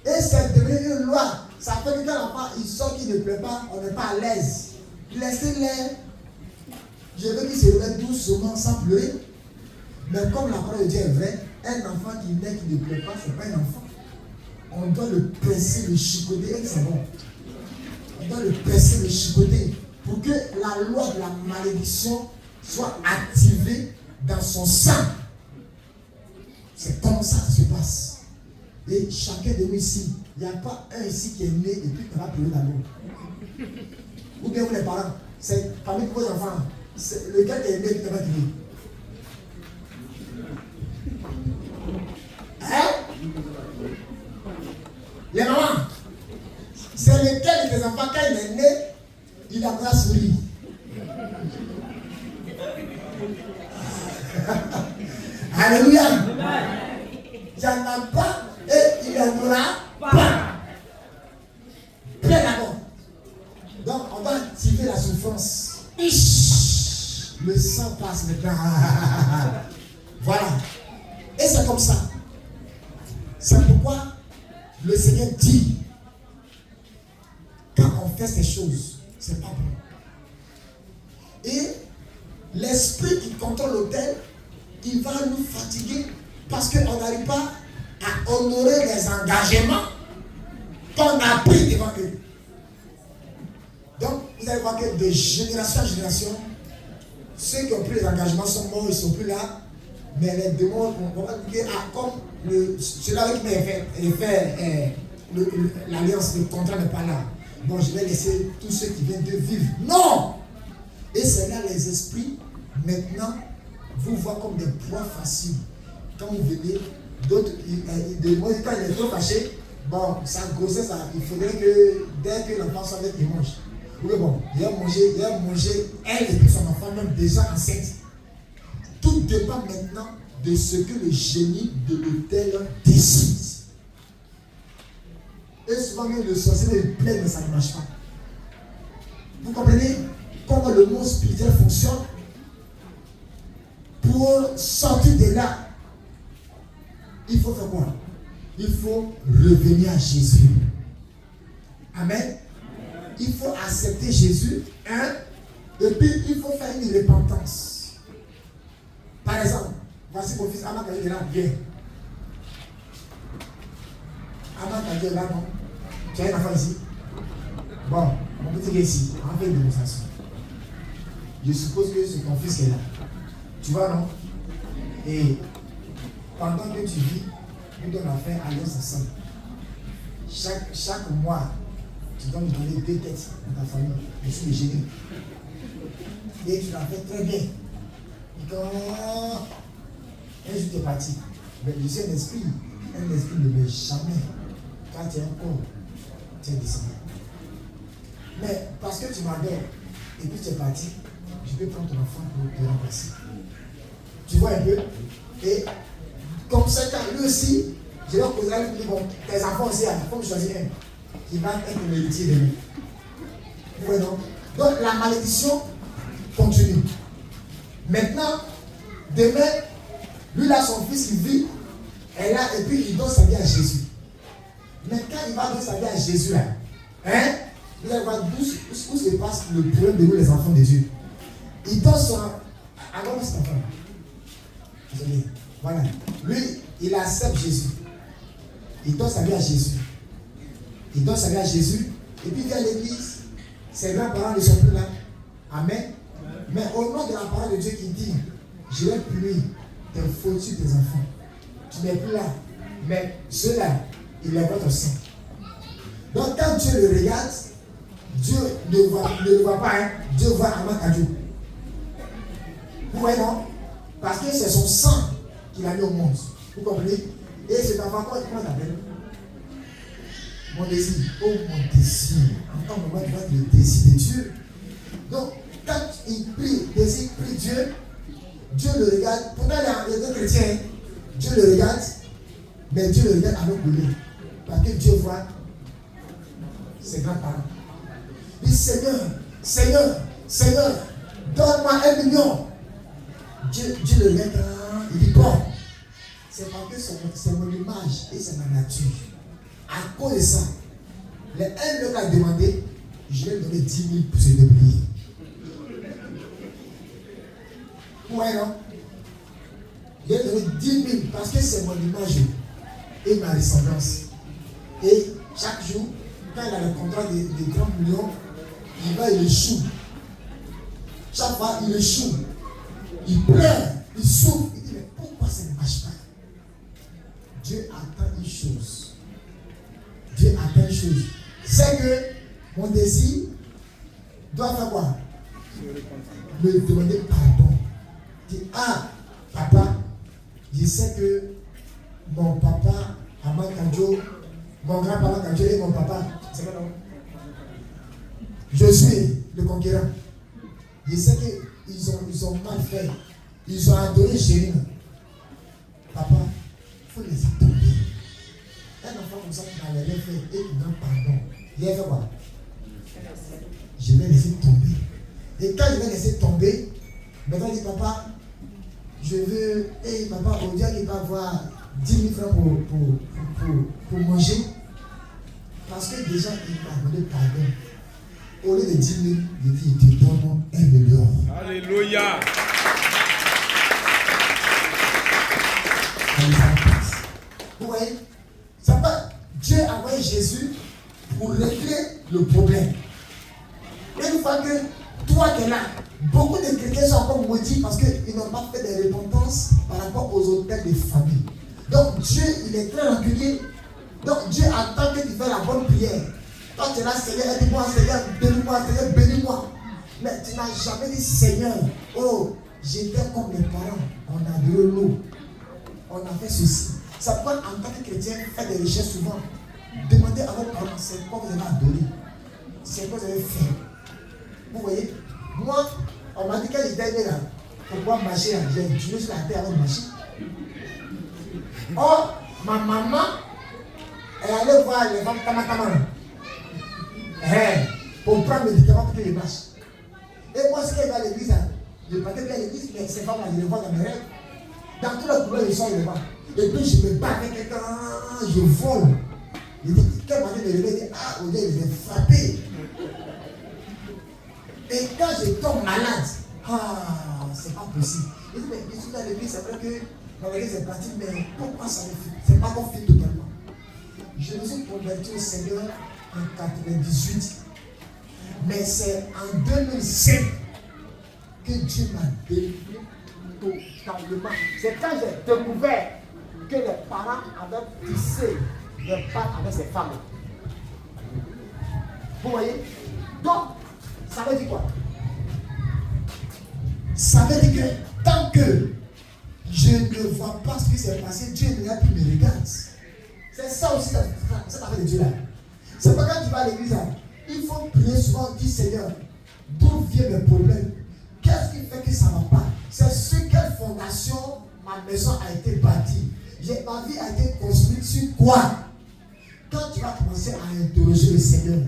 Et c'est devenu une loi. Ça fait que quand l'enfant il sort, qu'il ne pleure pas, on n'est pas à l'aise. Laissez-les. Je veux qu'il se réveille doucement sans pleurer. Mais comme la parole de Dieu est vraie, un enfant qui naît, qui ne pleure pas, ce n'est pas un enfant. On doit le presser, le chicoter, et c'est bon. On doit le presser, le chicoter, pour que la loi de la malédiction soit activée dans son sang. C'est comme ça que ça se passe. Et chacun de nous ici, il n'y a pas un ici qui est né et puis qui va pleurer d'amour. Ou bien vous les parents, c'est parmi vos enfants, c'est lequel qui est né et qui va pleurer. Hein? Les mamans, c'est lequel de tes enfants, quand il est né, il a pas souri. Alléluia. Il n'y en a pas et il n'y en aura pas. Bien d'accord. Donc on va activer la souffrance. Le sang passe maintenant. Voilà. Et c'est comme ça. C'est pourquoi le Seigneur dit, quand on fait ces choses, c'est pas bon. Et l'esprit qui contrôle l'autel, il va nous fatiguer parce qu'on n'arrive pas à honorer les engagements qu'on a pris devant eux. Donc, vous allez voir que de génération en génération, ceux qui ont pris les engagements sont morts, ils ne sont plus là. Mais les démons, on va dire, comme celui-là avec qui m'a fait l'alliance, le contrat n'est pas là. Bon, je vais laisser tous ceux qui viennent de vivre. Non! Et c'est là les esprits, maintenant, vous voient comme des proies faciles. Quand vous venez, d'autres, moi, quand il est trop fâché, bon, sa grossesse, il faudrait que dès que l'enfant soit avec, il mange. Oui, bon, il a mangé, elle et puis son enfant, même déjà enceinte. Tout dépend maintenant de ce que le génie de l'autel décide. Et souvent, même le sorcier est plein, mais ça ne marche pas. Vous comprenez comment le monde spirituel fonctionne? Pour sortir de là, il faut faire quoi? Il faut revenir à Jésus. Amen. Il faut accepter Jésus, hein? Et puis il faut faire une repentance. Par exemple, voici mon fils Amad est là, viens. Amad est là, non? Tu as un enfant ici? Bon, mon petit gars ici, on fait une démonstration. Je suppose que c'est ton fils qui est là. Tu vois, non? Et pendant que tu vis, nous devons faire alliance ensemble. Chaque mois, tu dois nous donner 2 têtes dans ta famille. Je suis le génie. Et tu l'as fait très bien. Et quand un jour tu es parti, mais je suis un esprit ne meurt jamais. Quand tu es un corps, tu es descendu. Mais parce que tu m'adores et puis tu es parti, je peux prendre ton enfant pour te remplacer. Tu vois un peu? Et comme ça, quand lui aussi, je vais poser à lui, bon, tes enfants aussi, il faut me choisir un qui va être l'héritier de lui. Vous voyez donc? Donc la malédiction continue. Maintenant, demain, lui là, son fils, il vit, et là, et puis il donne sa vie à Jésus. Mais quand il va donner sa vie à Jésus là, hein, vous allez voir où se passe le problème de nous, les enfants de Dieu. Il donne son. Alors, cet enfant. Désolé. Voilà. Lui, il accepte Jésus. Il donne sa vie à Jésus. Il donne sa vie à Jésus. Et puis il vient à l'église. Ses grands-parents ne sont plus là. Amen. Mais au nom de la parole de Dieu qui dit, je vais punir tes fautes sur tes enfants. Tu n'es plus là. Mais ceux-là, il est votre sang. Donc quand Dieu le regarde, Dieu ne le voit pas. Hein? Dieu voit Amad Kadiou. Vous voyez non? Parce que c'est son sang qu'il a mis au monde. Vous comprenez? Et cet enfant, comment t'appelles? Mon désir. Oh mon désir. En tant que moment, tu vois le désir de Dieu. Donc, quand il prie, désir, prie Dieu, Dieu le regarde. Pourtant, les deux chrétiens, Dieu le regarde. Mais Dieu le regarde avec colère. Parce que Dieu voit ses grands-parents. Il dit Seigneur, Seigneur, Seigneur, donne-moi 1 million. Dieu le regarde. Il dit bon, c'est parce que c'est mon image et c'est ma nature. À cause de ça, les 1 million qu'il a demandé, je vais donner 10 000 pour se débrouiller. Ouais, non? Je vais donner 10 000 parce que c'est mon image et ma ressemblance. Et chaque jour, quand il a le contrat de 30 millions, il va, il échoue. Chaque fois, il échoue. Il pleure, il souffre. Il dit, mais pourquoi ça ne marche pas? Dieu attend une chose. Dieu attend une chose. C'est que mon désir doit faire quoi? Me demander pardon. Il dit, ah, papa, je sais que mon papa, Amakadjo, mon grand-papa Kadjo et mon papa, c'est quoi non? Je suis le conquérant. Je sais qu'ils ont mal fait. Ils ont adoré Jérémie. Papa, il faut laisser tomber. Un enfant comme ça qui n'avait rien fait et qui demande pardon. Il a fait quoi? Je vais laisser tomber. Et quand je vais laisser tomber, maintenant il dit papa, je veux, hey papa, au dieu il va avoir 10 000 francs pour manger. Parce que déjà il m'a demandé pardon. Au lieu de 10 000, il dit il te donne 1 million. Alléluia. Vous voyez, ça va. Dieu a envoyé Jésus pour régler le problème. Et une fois que toi qui es là, beaucoup de chrétiens sont encore maudits parce qu'ils n'ont pas fait de repentance par rapport aux autels des familles. Donc Dieu, il est très rancunier. Donc Dieu attend que tu fasses la bonne prière. Toi tu es là, Seigneur, aide-moi, Seigneur, bénis-moi, Seigneur, bénis-moi. Mais tu n'as jamais dit, Seigneur, oh, j'étais comme mes parents, on a de l'eau, on a fait ceci. Ça peut, en tant que chrétien, faire des recherches souvent. Demandez à vos parents, c'est quoi vous avez adoré, c'est quoi vous avez fait. Vous voyez, moi, on m'a dit que j'étais né là, pour pouvoir marcher, j'ai dû sur la terre avant de marcher. Or, ma maman, elle allait voir les femmes Tamatama pour prendre le médicament pour que je marche. Et moi, ce qu'elle va à l'église, je partais bien à l'église, mais ces femmes-là, je les vois dans mes rêves. Dans tous les couleurs, ils sont, je les vois. Et puis, je me bats avec quelqu'un, je vole. Il dit, quel matin de réveil, il dit, ah, au lieu, je vais frapper. Et quand je tombe malade, ah, c'est pas possible. Il dit, mais je suis dans l'église, c'est vrai que dans l'église, c'est parti, mais pourquoi ça me fait? C'est pas encore fait totalement. Je me suis converti au Seigneur en 98. Mais c'est en 2005 que Dieu m'a délivré totalement. C'est quand j'ai découvert que les parents avaient tissé des pattes avec ces femmes. Vous voyez? Donc, ça veut dire quoi? Ça veut dire que tant que je ne vois pas ce qui s'est passé, Dieu ne regarde plus me regarde. C'est ça aussi, cette affaire de Dieu là. C'est pas quand tu vas à l'église, il faut prier souvent, dire Seigneur, d'où viennent mes problèmes? Qu'est-ce qui fait que ça ne va pas? C'est sur quelle fondation ma maison a été bâtie? Ma vie a été construite sur quoi? Quand tu vas commencer à interroger le Seigneur,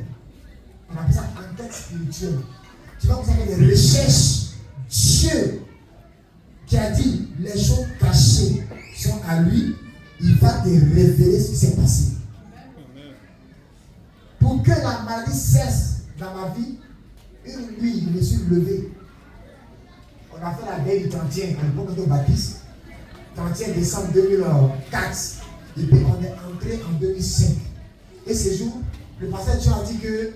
on appelle ça enquête spirituelle. Tu vas commencer à faire des recherches. Dieu qui a dit les choses cachées sont à lui, il va te révéler ce qui s'est passé. Pour que la maladie cesse dans ma vie, une nuit, je me suis levé. On a fait la veille du 31, à l'époque de Baptiste, 31 décembre 2004. Et puis on est entré en 2005. Et ce jour, le pasteur Dieu a dit que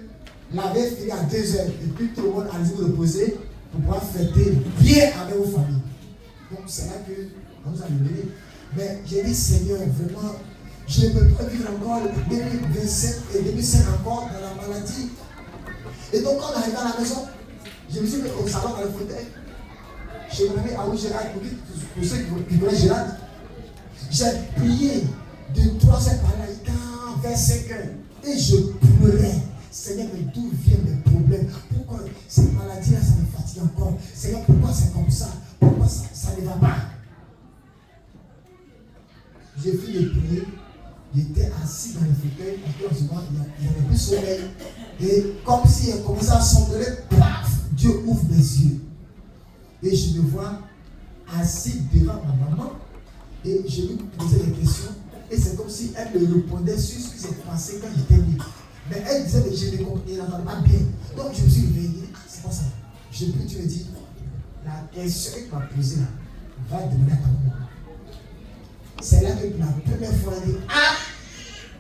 la veille finit à 2h. Et puis tout le monde a dû vous reposer pour pouvoir fêter bien avec vos familles. Donc c'est là que on nous a libérés. Mais j'ai dit Seigneur, vraiment, je ne peux pas vivre encore 2027 et 2005 encore dans la maladie. Et donc quand on arrive à la maison, je me suis mis au salon dans le fauteuil. Chez mon ami Aoui Gérard, pour ceux qui connaissent Gérard, j'ai prié de 3h par là, vers 5h. Et je pleurais. Seigneur, mais d'où viennent mes problèmes? Pourquoi cette maladie-là, ça me fatigue encore? Seigneur, pourquoi c'est comme ça? Pourquoi ça ne va pas? J'ai fini de prier. J'étais assis dans le fauteuil, en ce moment, il y avait plus de soleil. Et comme si elle commençait à sombrer, paf, Dieu ouvre mes yeux. Et je me vois assis devant ma maman. Et je lui posais des questions. Et c'est comme si elle me répondait sur ce qui s'est passé quand j'étais né. Mais elle disait que je ne comprenais pas bien. Donc je me suis réveillé. Ah, c'est pas ça. Je peux te dire, la question que tu m'as posée là, va demander à ta maman. C'est là que pour la première fois, elle dit, ah,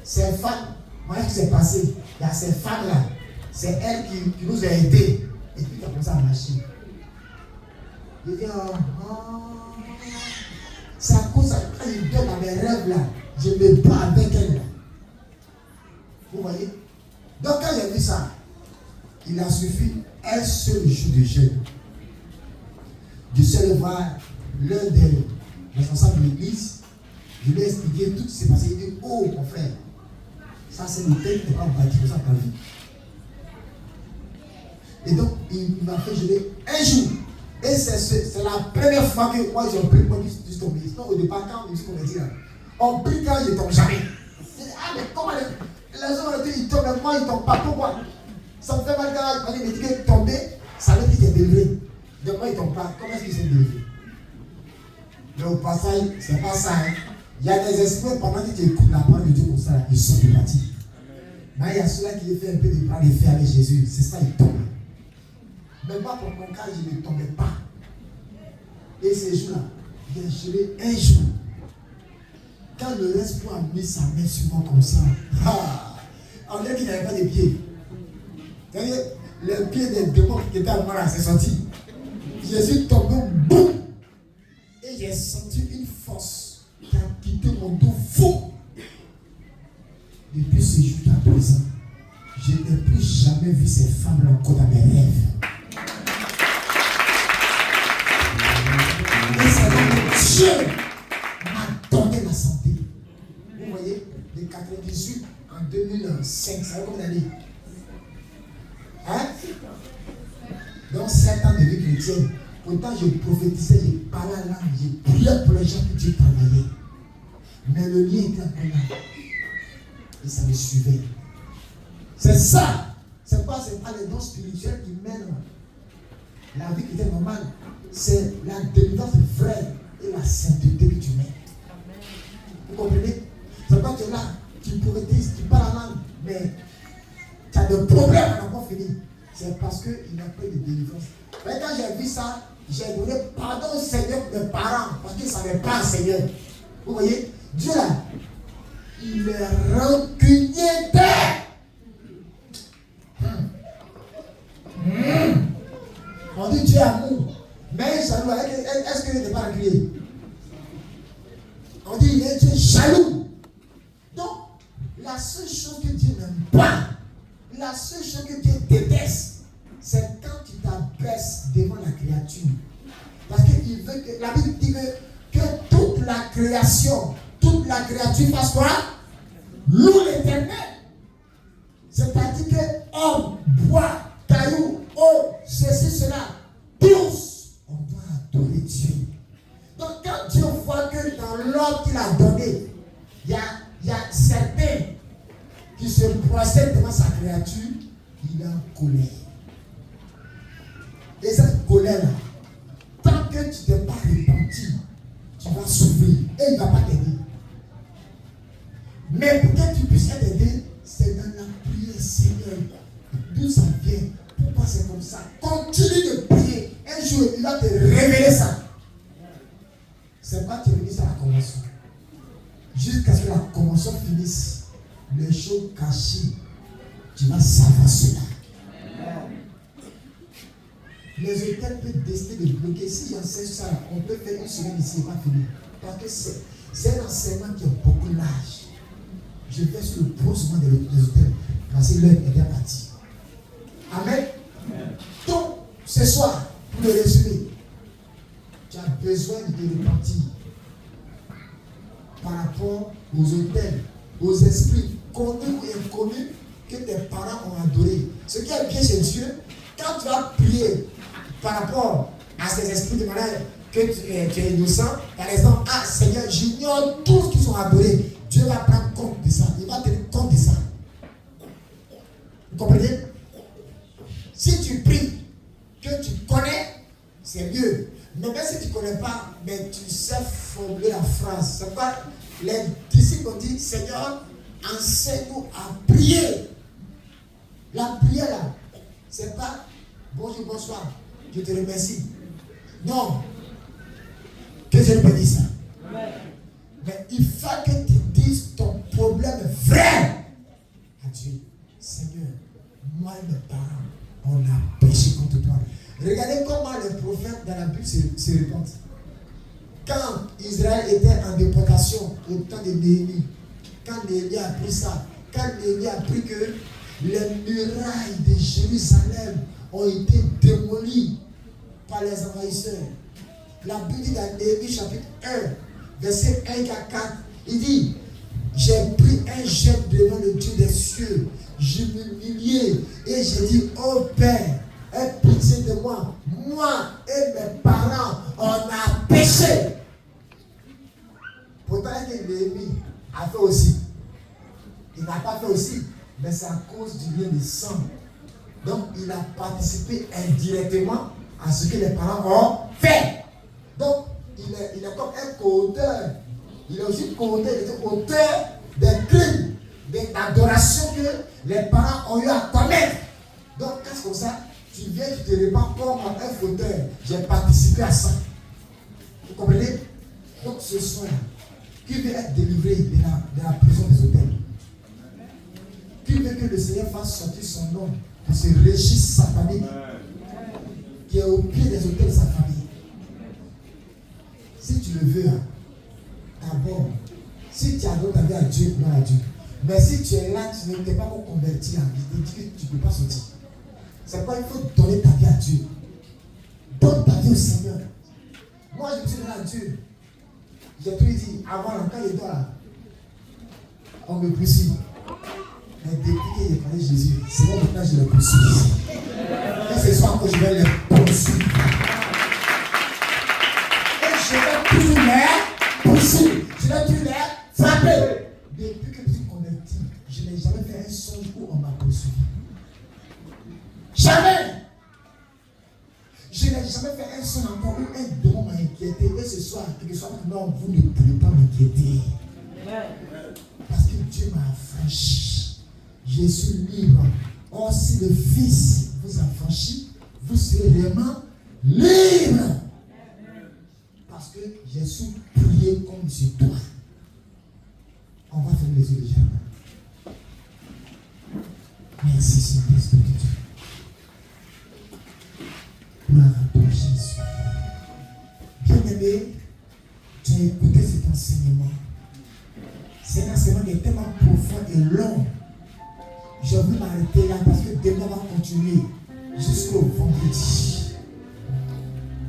ces femmes, moi, ce qui s'est passé, il y a ces femmes-là, c'est elles qui nous ont aidés. Et puis, tu as commencé à marcher. Je dis, c'est à cause de quand je donne à mes rêves là, je me bats avec elle là. Vous voyez? Donc, quand j'ai vu ça, il a suffi un seul jour de jeûne. Je suis allé voir l'un des responsables de l'église. Je lui ai expliqué tout ce qui s'est passé. Il dit, oh mon frère, ça c'est le thème qui n'est pas bâti pour ça ta vie. Et donc, il m'a fait jeûner un jour. Et c'est la première fois que moi j'ai pris moi du tomber. Sinon, au départ, quand je me suis converti là, on prie quand je ne tombe jamais. Je dis, ah, mais comment les autres ils tombent, mais moi ils ne tombent pas. Pourquoi? Ça me fait mal quand il me dit que tomber, ça veut dire qu'il est délivré. Donc, moi ils ne tombent pas. Comment est-ce qu'ils sont délivrés? Mais au passage, c'est pas ça. Hein. Il y a des esprits, pendant que tu écoutes la parole de Dieu comme ça, ils sont débattus. Mais il y a ceux-là qui fait un peu de bras de fer avec Jésus. C'est ça, ils tombent. Mais moi, pour mon cas, je ne tombais pas. Et ces jours-là, j'ai gelé un jour. Quand le espoir a mis sa main sur moi comme ça, on dirait qu'il n'avait pas de pieds. Vous voyez, le pied des démons qui étaient à moi là, c'est sorti. Je suis tombé, boum! Et j'ai senti une force qui a quitté mon dos fou. Depuis ce jour à présent, je n'ai plus jamais vu ces femmes-là encore dans mes rêves. Et c'est donc Dieu m'a donné la santé. Vous voyez, de 98 en 2005, ça va comme l'année. Hein? Donc 7 ans de vie chrétienne. Pourtant, je prophétisais, je parlais à l'âme, je priais pour les gens que Dieu travaillait. Mais le lien était encore là. Et ça me suivait. C'est ça. C'est pas les dons spirituels qui mènent la vie qui était normale. C'est la délivrance vraie et la sainteté que tu mets. Vous comprenez? C'est pas que tu es là, tu prophétises, tu parles en langue, mais tu as des problèmes à n'avoir fini. C'est parce qu'il n'y a pas de délivrance. Mais quand j'ai vu ça, j'ai donné pardon au Seigneur pour mes parents, parce qu'ils ne savaient pas, Seigneur. Vous voyez, Dieu là, il est rancunier. On dit Dieu est amour. Mais jaloux, est-ce qu'il n'est pas rancunier? On dit il est Dieu jaloux. Donc, la seule chose que Dieu n'aime pas, la seule chose que Dieu déteste, c'est quand tu t'abaisses devant la créature. Parce qu'il veut que, la Bible dit que toute la créature fasse quoi? Loue l'Éternel. C'est-à-dire que homme, bois, caillou, eau, ceci, cela, tous, on doit adorer Dieu. Donc quand Dieu voit que dans l'homme qu'il a donné, il y a certains qui se procèdent devant sa créature, il est en colère. Et cette colère-là, tant que tu ne t'es pas repenti, tu vas souffrir et il ne va pas t'aider. Mais pour que tu puisses t'aider, c'est dans la prière, Seigneur. D'où ça vient? Pourquoi c'est comme ça? Continue de prier. Un jour, il va te révéler ça. C'est pas terminé ça la convention. Jusqu'à ce que la convention finisse, les choses cachées, tu vas savoir cela. Les hôtels peuvent décider de bloquer. Si j'enseigne ça, on peut faire une semaine ici et pas fini. Parce que c'est un enseignement qui a beaucoup large. Je fais sur le posement des hôtels parce que l'heure est bien partie. Amen. Donc, ce soir, pour le résumer, tu as besoin de te repentir par rapport aux hôtels, aux esprits connus ou inconnus que tes parents ont adorés. Ce qui est bien chez Dieu, quand tu vas prier par rapport à ces esprits de manière que tu es innocent, par exemple, ah Seigneur, j'ignore tout ce qu'ils ont adoré. Dieu va prendre compte de ça. Il va tenir compte de ça. Vous comprenez? Si tu pries, que tu connais, c'est mieux. Mais même si tu ne connais pas, mais tu sais formuler la phrase. C'est quoi? Les disciples ont dit, Seigneur, enseigne-nous à prier. La prière là, c'est pas bonjour, bonsoir, je te remercie. Non. Que je peux dire ça. Mais il faut que tu dises ton problème vrai à Dieu. Seigneur, moi et mes parents, on a péché contre toi. Regardez comment les prophètes dans la Bible se répandent. Quand Israël était en déportation au temps de Néhémie, quand Néhémie a appris ça, quand Néhémie a appris que les murailles de Jérusalem ont été démolies par les envahisseurs, la Bible dit dans Néhémie chapitre 1, verset 1 à 4, il dit, j'ai pris un jet devant le Dieu des cieux, je m'humiliais et j'ai dit, oh Père, aie pitié de moi. Moi et mes parents, on a péché. Pourtant, Néhémie a fait aussi. Il n'a pas fait aussi, mais c'est à cause du lien de sang. Donc, il a participé indirectement à ce que les parents ont fait. Donc, il est comme un co-auteur. Il est aussi co-auteur, il est auteur des crimes, des adorations que les parents ont eu à commettre. Donc, qu'est-ce que ça? Tu viens, tu te répands comme un fauteur. J'ai participé à ça. Vous comprenez? Donc, ce soir, qui veut être délivré de la prison des autels? Qui veut que le Seigneur fasse sortir son nom pour se régir sa famille, qui est au pied des autels de sa famille? Si tu le veux, d'abord, si tu adores ta vie à Dieu, gloire à Dieu. Mais si tu es là, tu ne t'es pas encore converti en vie, tu dis que tu ne peux pas sortir. C'est pourquoi il faut donner ta vie à Dieu. Donne ta vie au Seigneur. Moi, je me suis donné à Dieu. J'ai tout dit, avant, quand il est là, on me poursuit. Mais depuis que j'ai parlé de Jésus, c'est moi maintenant je le poursuis. Et ce soir que je vais les poursuivre. Et je vais plus les poursuivre. Je vais plus les frapper. Depuis que je suis converti, je n'ai jamais fait un songe où on m'a poursuivi. Jamais. Je n'ai jamais fait un son encore où un démon m'a inquiété. Et ce soir, quelque soit non, vous ne pouvez pas m'inquiéter. Parce que Dieu m'a affranchi. Je suis libre. Or, si le Fils vous affranchit, vous serez vraiment libre. Parce que Jésus priait comme je dois. On va fermer les yeux déjà. Merci, Saint-Esprit de Dieu. Gloire à toi, Jésus. Bien-aimé, tu as écouté cet enseignement. C'est un enseignement qui est tellement profond et long. Je veux m'arrêter là parce que demain on va continuer jusqu'au vendredi.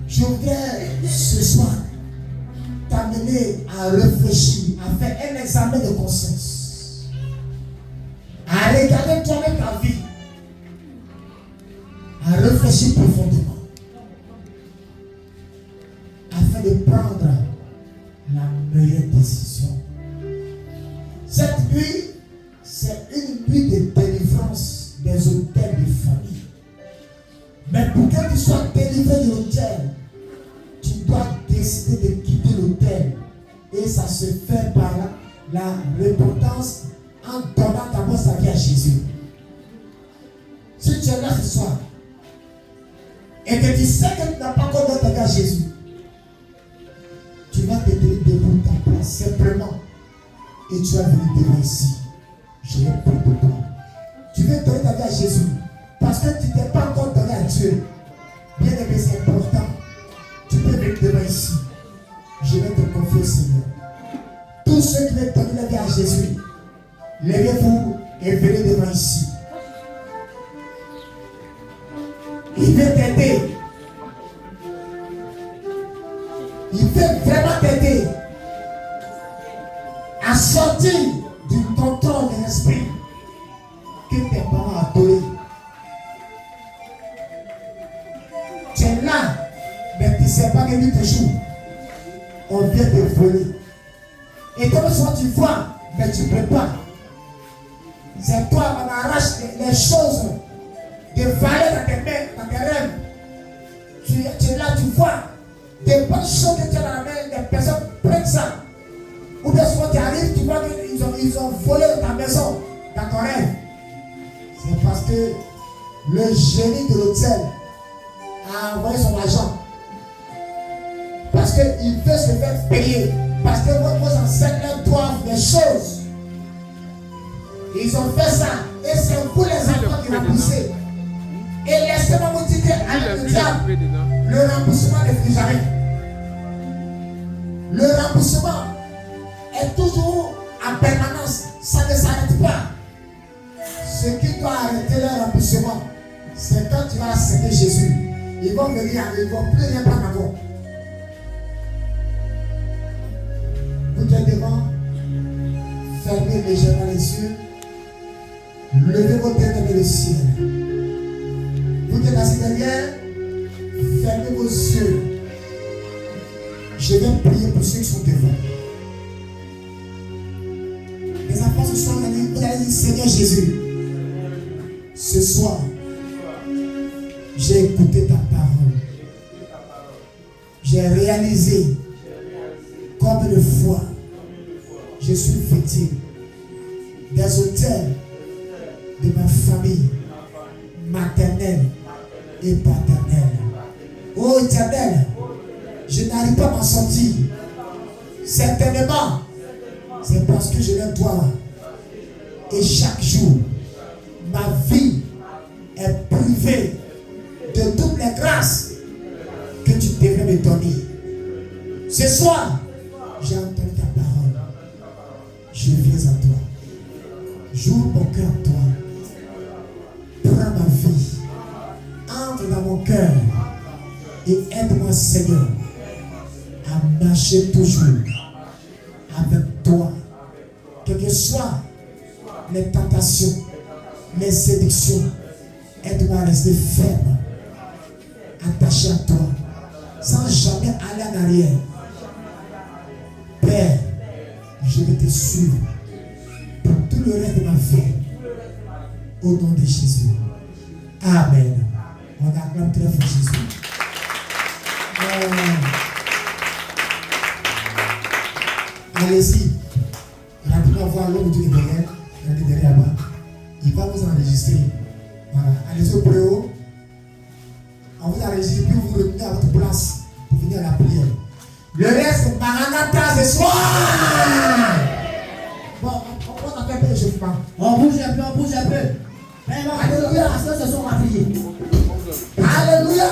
Je voudrais ce soir t'amener à réfléchir, à faire un examen de conscience, à regarder toi-même ta vie, à réfléchir profondément, afin de prendre la meilleure décision. Cette nuit, c'est une nuit de délivrance des autels de famille. Mais pour que tu sois délivré de l'autel, tu dois décider de quitter l'autel. Et ça se fait par la repentance en donnant d'abord sa vie à Jésus. Si tu es là ce soir et que tu sais que tu n'as pas encore donné ta vie à Jésus, tu vas te tenir debout ta place simplement et tu vas venir devant ici. Je vais prier pour toi. Tu veux donner ta vie à Jésus parce que tu ne t'es pas encore donné à Dieu. Bien aimé, c'est important. Tu peux venir devant ici. Je vais te confier au Seigneur. Tous ceux qui veulent donner la vie à Jésus, levez-vous et venez devant ici. Il veut t'aider. Il veut vraiment t'aider à sortir du contrôle de l'esprit que tes parents ont adoré. Tu es là, mais tu ne sais pas que tes jours, on vient te voler. Et comme souvent tu vois mais tu ne peux pas. C'est toi, on arrache les choses de valeur dans tes mains, dans tes rêves. Tu es là, tu vois des bonnes choses que tu as dans la main, des personnes prennent ça. Ou bien souvent tu arrives, tu vois qu'ils ont volé ta maison, dans ton rêve. C'est parce que le génie de l'hôtel a envoyé son agent. Parce qu'il veut se faire payer. Parce que vos ancêtres doivent des choses. Ils ont fait ça. Et c'est vous les enfants qui remboursez. Et laissez-moi vous dire qu'avec le diable, le remboursement ne finit jamais. Le remboursement est toujours en permanence. Ça ne s'arrête pas. Ce qui doit arrêter le remboursement, c'est quand tu vas accepter Jésus. Ils vont venir, ils ne vont plus rien prendre en compte. Vous qui êtes devant, fermez légèrement les yeux. Levez vos têtes vers le ciel. Vous qui êtes assis derrière, fermez vos yeux. Je vais prier pour ceux qui sont devant. Les enfants, ce soir, vous allez dire Seigneur Jésus, ce soir, j'ai écouté ta parole. J'ai réalisé combien de fois je suis victime des autels de ma famille maternelle et paternelle. Oh Éternel, je n'arrive pas à m'en sortir. Certainement, c'est parce que je les dois. Et chaque jour, ma vie est privée de toutes les grâces que tu devrais me donner. Ce soir, j'ai entendu ta parole. Je viens à toi. J'ouvre mon cœur à toi. Prends ma vie. Entre dans mon cœur. Et aide-moi, Seigneur, à marcher toujours avec toi. Quelles que soient les tentations, les séductions, aide-moi à rester ferme, attaché à toi, sans jamais aller en arrière. Père, je vais te suivre pour tout le reste de ma vie. Au nom de Jésus. Amen. On acclame très fort Jésus. Allez-y. Rapidement voir l'homme qui est derrière. Il est derrière là-bas. Il va vous enregistrer. Voilà. Allez-y au préau. On vous enregistre puis vous revenez à votre place pour venir à la prière. Le reste, Maranatha ce soir. Bon, on va faire un peu d'échauffement. On bouge un peu, on bouge un peu. Alléluia. Ce sont ma fille. Alléluia.